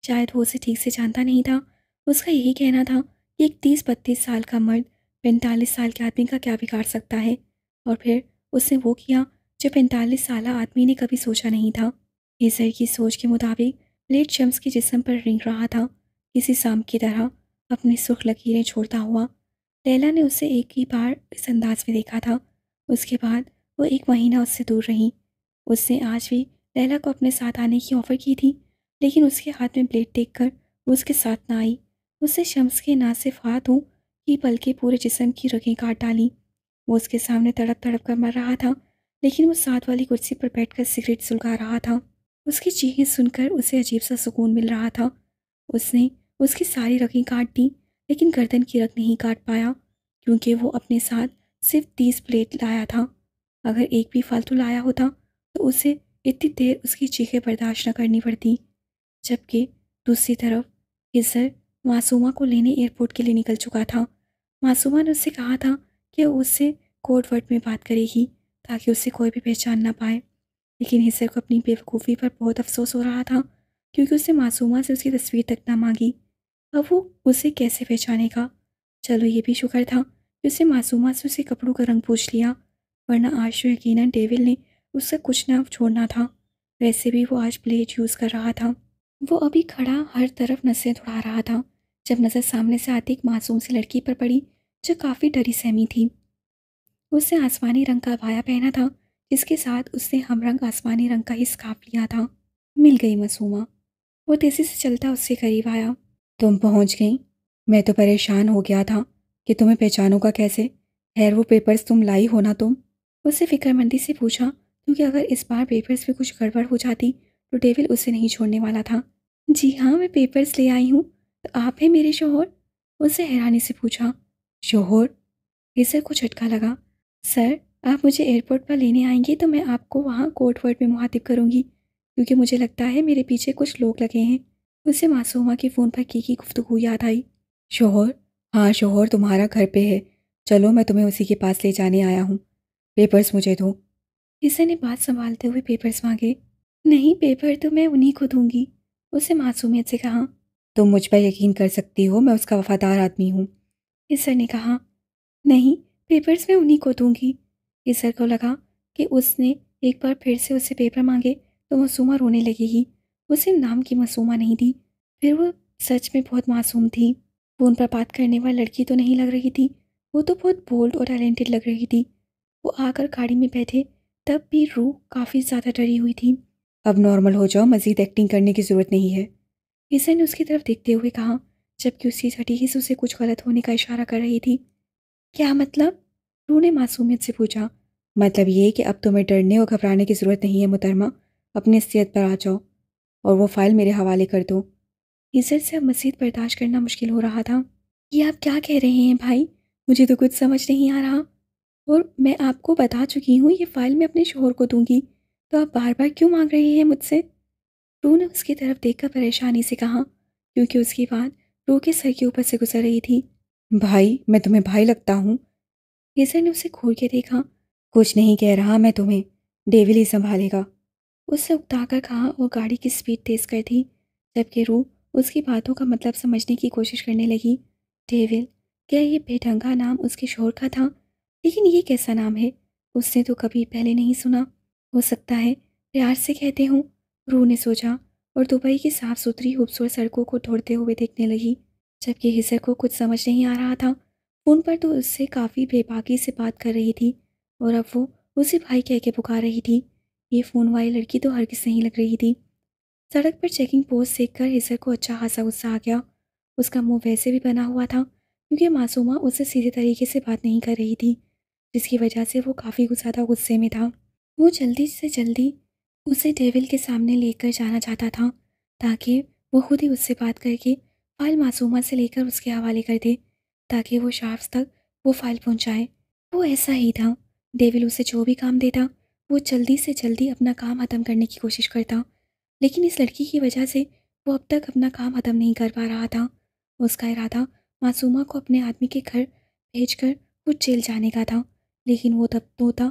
شاید وہ اسے ٹھیک سے جانتا نہیں تھا۔ اس کا یہی کہنا تھا کہ ایک 30-32 سال کا مرد 45 سال کے آدمی کا کیا بگاڑ سکتا ہے، اور پھر اس نے وہ کیا جو 45 سالہ آدمی نے کبھی سوچا نہیں تھا۔ ہیزر کی سوچ کے مطابق بلیڈ شمس کے جسم پر رنگ رہا تھا، کسی سام کی طرح اپنی سرخ لکیریں چھوڑتا ہوا۔ لیلا نے اسے ایک ہی بار اس انداز میں دیکھا تھا، اس کے بعد وہ 1 مہینہ اس سے دور رہی۔ اس نے آج بھی لیلا کو اپنے ساتھ آنے کی آفر کی تھی، لیکن اس کے ہاتھ میں بلیڈ دیکھ کر وہ اس کے ساتھ نہ آئی۔ اس نے شمس کے نہ صرف ہاتھوں کی بلکہ پورے جسم کی رگیں کاٹ ڈالیں۔ وہ اس کے سامنے تڑپ تڑپ کر مر رہا تھا، لیکن وہ ساتھ والی کرسی پر بیٹھ کر سگریٹ سلگا رہا تھا۔ اس کی چیخیں سن کر اسے عجیب سا سکون مل رہا تھا۔ اس نے اس کی ساری رگیں کاٹ دیں لیکن گردن کی رگ نہیں کاٹ پایا کیونکہ وہ اپنے ساتھ صرف 30 پلیٹ لایا تھا۔ اگر ایک بھی فالتو لایا ہوتا تو اسے اتنی دیر اس کی چیخیں برداشت نہ کرنی پڑتی۔ جبکہ دوسری طرف ہزر معصومہ کو لینے ایئرپورٹ کے لیے نکل چکا تھا۔ معصومہ نے اس سے کہا تھا کہ وہ اس سے کوڈ ورڈ میں بات کرے گی تاکہ اسے کوئی بھی پہچان نہ پائے، لیکن ہزر کو اپنی بے وقوفی پر بہت افسوس ہو رہا تھا کیونکہ اس نے معصومہ سے اس کی تصویر تک نہ مانگی۔ اب وہ اسے کیسے پہچانے گا؟ چلو یہ بھی شکر تھا کہ اس نے معصومہ سے اس کے کپڑوں کا رنگ پوچھ لیا، ورنہ آج تو یقیناً ڈیول نے اس سے کچھ نہ چھوڑنا تھا۔ ویسے بھی وہ آج بلیڈ یوز کر رہا تھا۔ وہ ابھی کھڑا ہر طرف نظریں دوڑا رہا تھا جب نظر سامنے سے آتی ایک معصوم سی لڑکی پر پڑی جو کافی ڈری سہمی تھی۔ اس نے آسمانی رنگ کا عبایا پہنا تھا جس کے ساتھ اس نے ہم رنگ آسمانی رنگ کا ہی اسکارف لیا تھا۔ مل گئی معصومہ۔ وہ تیزی سے چلتا اس کے قریب آیا۔ تم پہنچ گئیں؟ میں تو پریشان ہو گیا تھا کہ تمہیں پہچانوں کا کیسے۔ خیر وہ پیپرز تم لائی ہو نا تم؟ اس سے فکر مندی سے پوچھا کیونکہ اگر اس بار پیپرز میں کچھ گڑبڑ ہو جاتی تو ڈیول اسے نہیں چھوڑنے والا تھا۔ جی ہاں میں پیپرز لے آئی ہوں۔ تو آپ ہیں میرے شوہر؟ اس سے حیرانی سے پوچھا۔ شوہر؟ ہزر کو جھٹکا لگا۔ سر آپ مجھے ایئرپورٹ پر لینے آئیں گے تو میں آپ کو وہاں کوڈ ورڈ میں مخاطب کروں گی کیونکہ مجھے لگتا ہے میرے پیچھے کچھ لوگ لگے ہیں۔ اسے معصومہ کی فون پر کی گفتگو یاد آئی۔ شوہر؟ ہاں شوہر تمہارا گھر پہ ہے، چلو میں تمہیں اسی کے پاس لے جانے آیا ہوں، پیپرز مجھے دو۔ ہزر نے بات سنبھالتے ہوئے پیپرز مانگے۔ نہیں پیپر تو میں انہی کو دوں گی، اسے معصومیت سے کہا۔ تم مجھ پر یقین کر سکتی ہو، میں اس کا وفادار آدمی ہوں، ہزر نے کہا۔ نہیں پیپرز میں انہی کو دوں گی۔ ہزر کو لگا کہ اس نے ایک بار پھر سے اس سے پیپر مانگے تو معصومہ رونے لگے گی۔ اسے نام کی معصومہ نہیں دی، پھر وہ سچ میں بہت معصوم تھی۔ فون پر بات کرنے والی لڑکی تو نہیں لگ رہی تھی، وہ تو بہت بولڈ اور ٹیلنٹڈ لگ رہی تھی۔ وہ آ کر گاڑی میں بیٹھے تب بھی روح کافی زیادہ ڈری ہوئی تھی۔ اب نارمل ہو جاؤ، مزید ایکٹنگ کرنے کی ضرورت نہیں ہے، ہزر نے اس کی طرف دیکھتے ہوئے کہا جبکہ اس کی چھٹی حص اسے کچھ غلط ہونے کا اشارہ کر رہی تھی۔ کیا مطلب؟ روح نے معصومیت سے پوچھا۔ مطلب یہ کہ اب تمہیں ڈرنے اور گھبرانے کی ضرورت نہیں ہے محترمہ، اپنی صحت پر آ جاؤ اور وہ فائل میرے حوالے کر دو۔ ہزر سے اب مزید برداشت کرنا مشکل ہو رہا تھا۔ یہ آپ کیا کہہ رہے ہیں بھائی؟ مجھے تو کچھ سمجھ نہیں آ رہا، اور میں آپ کو بتا چکی ہوں یہ فائل میں اپنے شوہر کو دوں گی، تو آپ بار بار کیوں مانگ رہے ہیں مجھ سے؟ روح نے اس کی طرف دیکھ کر پریشانی سے کہا کیونکہ اس کی بات روح کے سر کے اوپر سے گزر رہی تھی۔ بھائی؟ میں تمہیں بھائی لگتا ہوں؟ ہزر نے اسے گھور کے دیکھا۔ کچھ نہیں کہہ رہا میں تمہیں، ڈیول ہی سنبھالے گا، اس سے اکتا کر کہا اور گاڑی کی سپیڈ تیز کر دی جبکہ روح اس کی باتوں کا مطلب سمجھنے کی کوشش کرنے لگی۔ ڈیول؟ کیا یہ بے ڈھنگا نام اس کے شوہر کا تھا؟ لیکن یہ کیسا نام ہے؟ اس نے تو کبھی پہلے نہیں سنا۔ ہو سکتا ہے پیار سے کہتے ہوں، روح نے سوچا اور دبئی کی صاف ستھری خوبصورت سڑکوں کو دوڑتے ہوئے دیکھنے لگی جبکہ ہزر کو کچھ سمجھ نہیں آ رہا تھا۔ فون پر تو اس سے کافی بے باکی سے بات کر رہی تھی اور اب وہ اسے بھائی کہہ کے پکار رہی تھی۔ یہ فون والی لڑکی تو ہرگز نہیں لگ رہی تھی۔ سڑک پر چیکنگ پوسٹ دیکھ کر ہزر کو اچھا خاصا غصہ آ گیا۔ اس کا منہ ویسے بھی بنا ہوا تھا کیونکہ معصومہ اسے سیدھے طریقے سے بات نہیں کر رہی تھی جس کی وجہ سے وہ کافی زیادہ غصے میں تھا۔ وہ جلدی سے جلدی اسے ڈیول کے سامنے لے کر جانا چاہتا تھا تاکہ وہ خود ہی اس سے بات کر کے فائل معصومہ سے لے کر اس کے حوالے کر دے تاکہ وہ شافز تک وہ فائل پہنچائے۔ وہ ایسا ہی تھا، ڈیول اسے جو بھی کام دیتا وہ جلدی سے جلدی اپنا کام ختم کرنے کی کوشش کرتا، لیکن اس لڑکی کی وجہ سے وہ اب تک اپنا کام ختم نہیں کر پا رہا تھا۔ اس کا ارادہ معصومہ کو اپنے آدمی کے گھر بھیج کر خود جیل جانے کا تھا، لیکن وہ تب ہوتا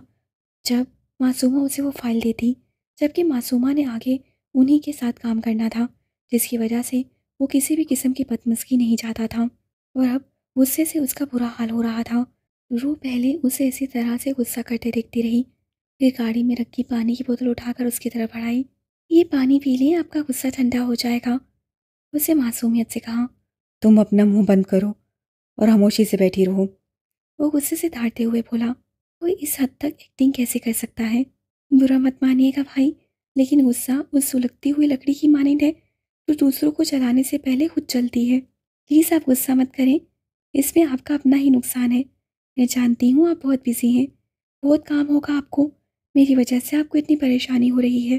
جب معصومہ اسے وہ فائل دیتی، جبکہ معصومہ نے آگے انہی کے ساتھ کام کرنا تھا جس کی وجہ سے وہ کسی بھی قسم کی بدمزگی نہیں چاہتا تھا، اور اب غصے سے اس کا برا حال ہو رہا تھا۔ روح پہلے اسے اسی طرح سے غصہ کرتے دیکھتی رہی، پھر گاڑی میں رکھی پانی کی بوتل اٹھا کر اس کی طرف بڑھائی۔ یہ پانی پی لیں، آپ کا غصہ ٹھنڈا ہو جائے گا، اسے معصومیت سے کہا۔ تم اپنا منہ بند کرو اور خاموشی سے بیٹھی رہو، وہ غصے سے دھاڑتے ہوئے بولا۔ کوئی اس حد تک ایکٹنگ کیسے کر سکتا ہے؟ برا مت مانیے گا بھائی، لیکن غصہ اس سلگتی ہوئی لکڑی کی مانند ہے جو دوسروں کو جلانے سے پہلے خود جلتی ہے۔ پلیز آپ غصہ مت کریں، اس میں آپ کا اپنا ہی نقصان ہے۔ میں جانتی ہوں آپ بہت بزی ہیں، بہت کام ہوگا آپ کو، میری وجہ سے آپ کو اتنی پریشانی ہو رہی ہے۔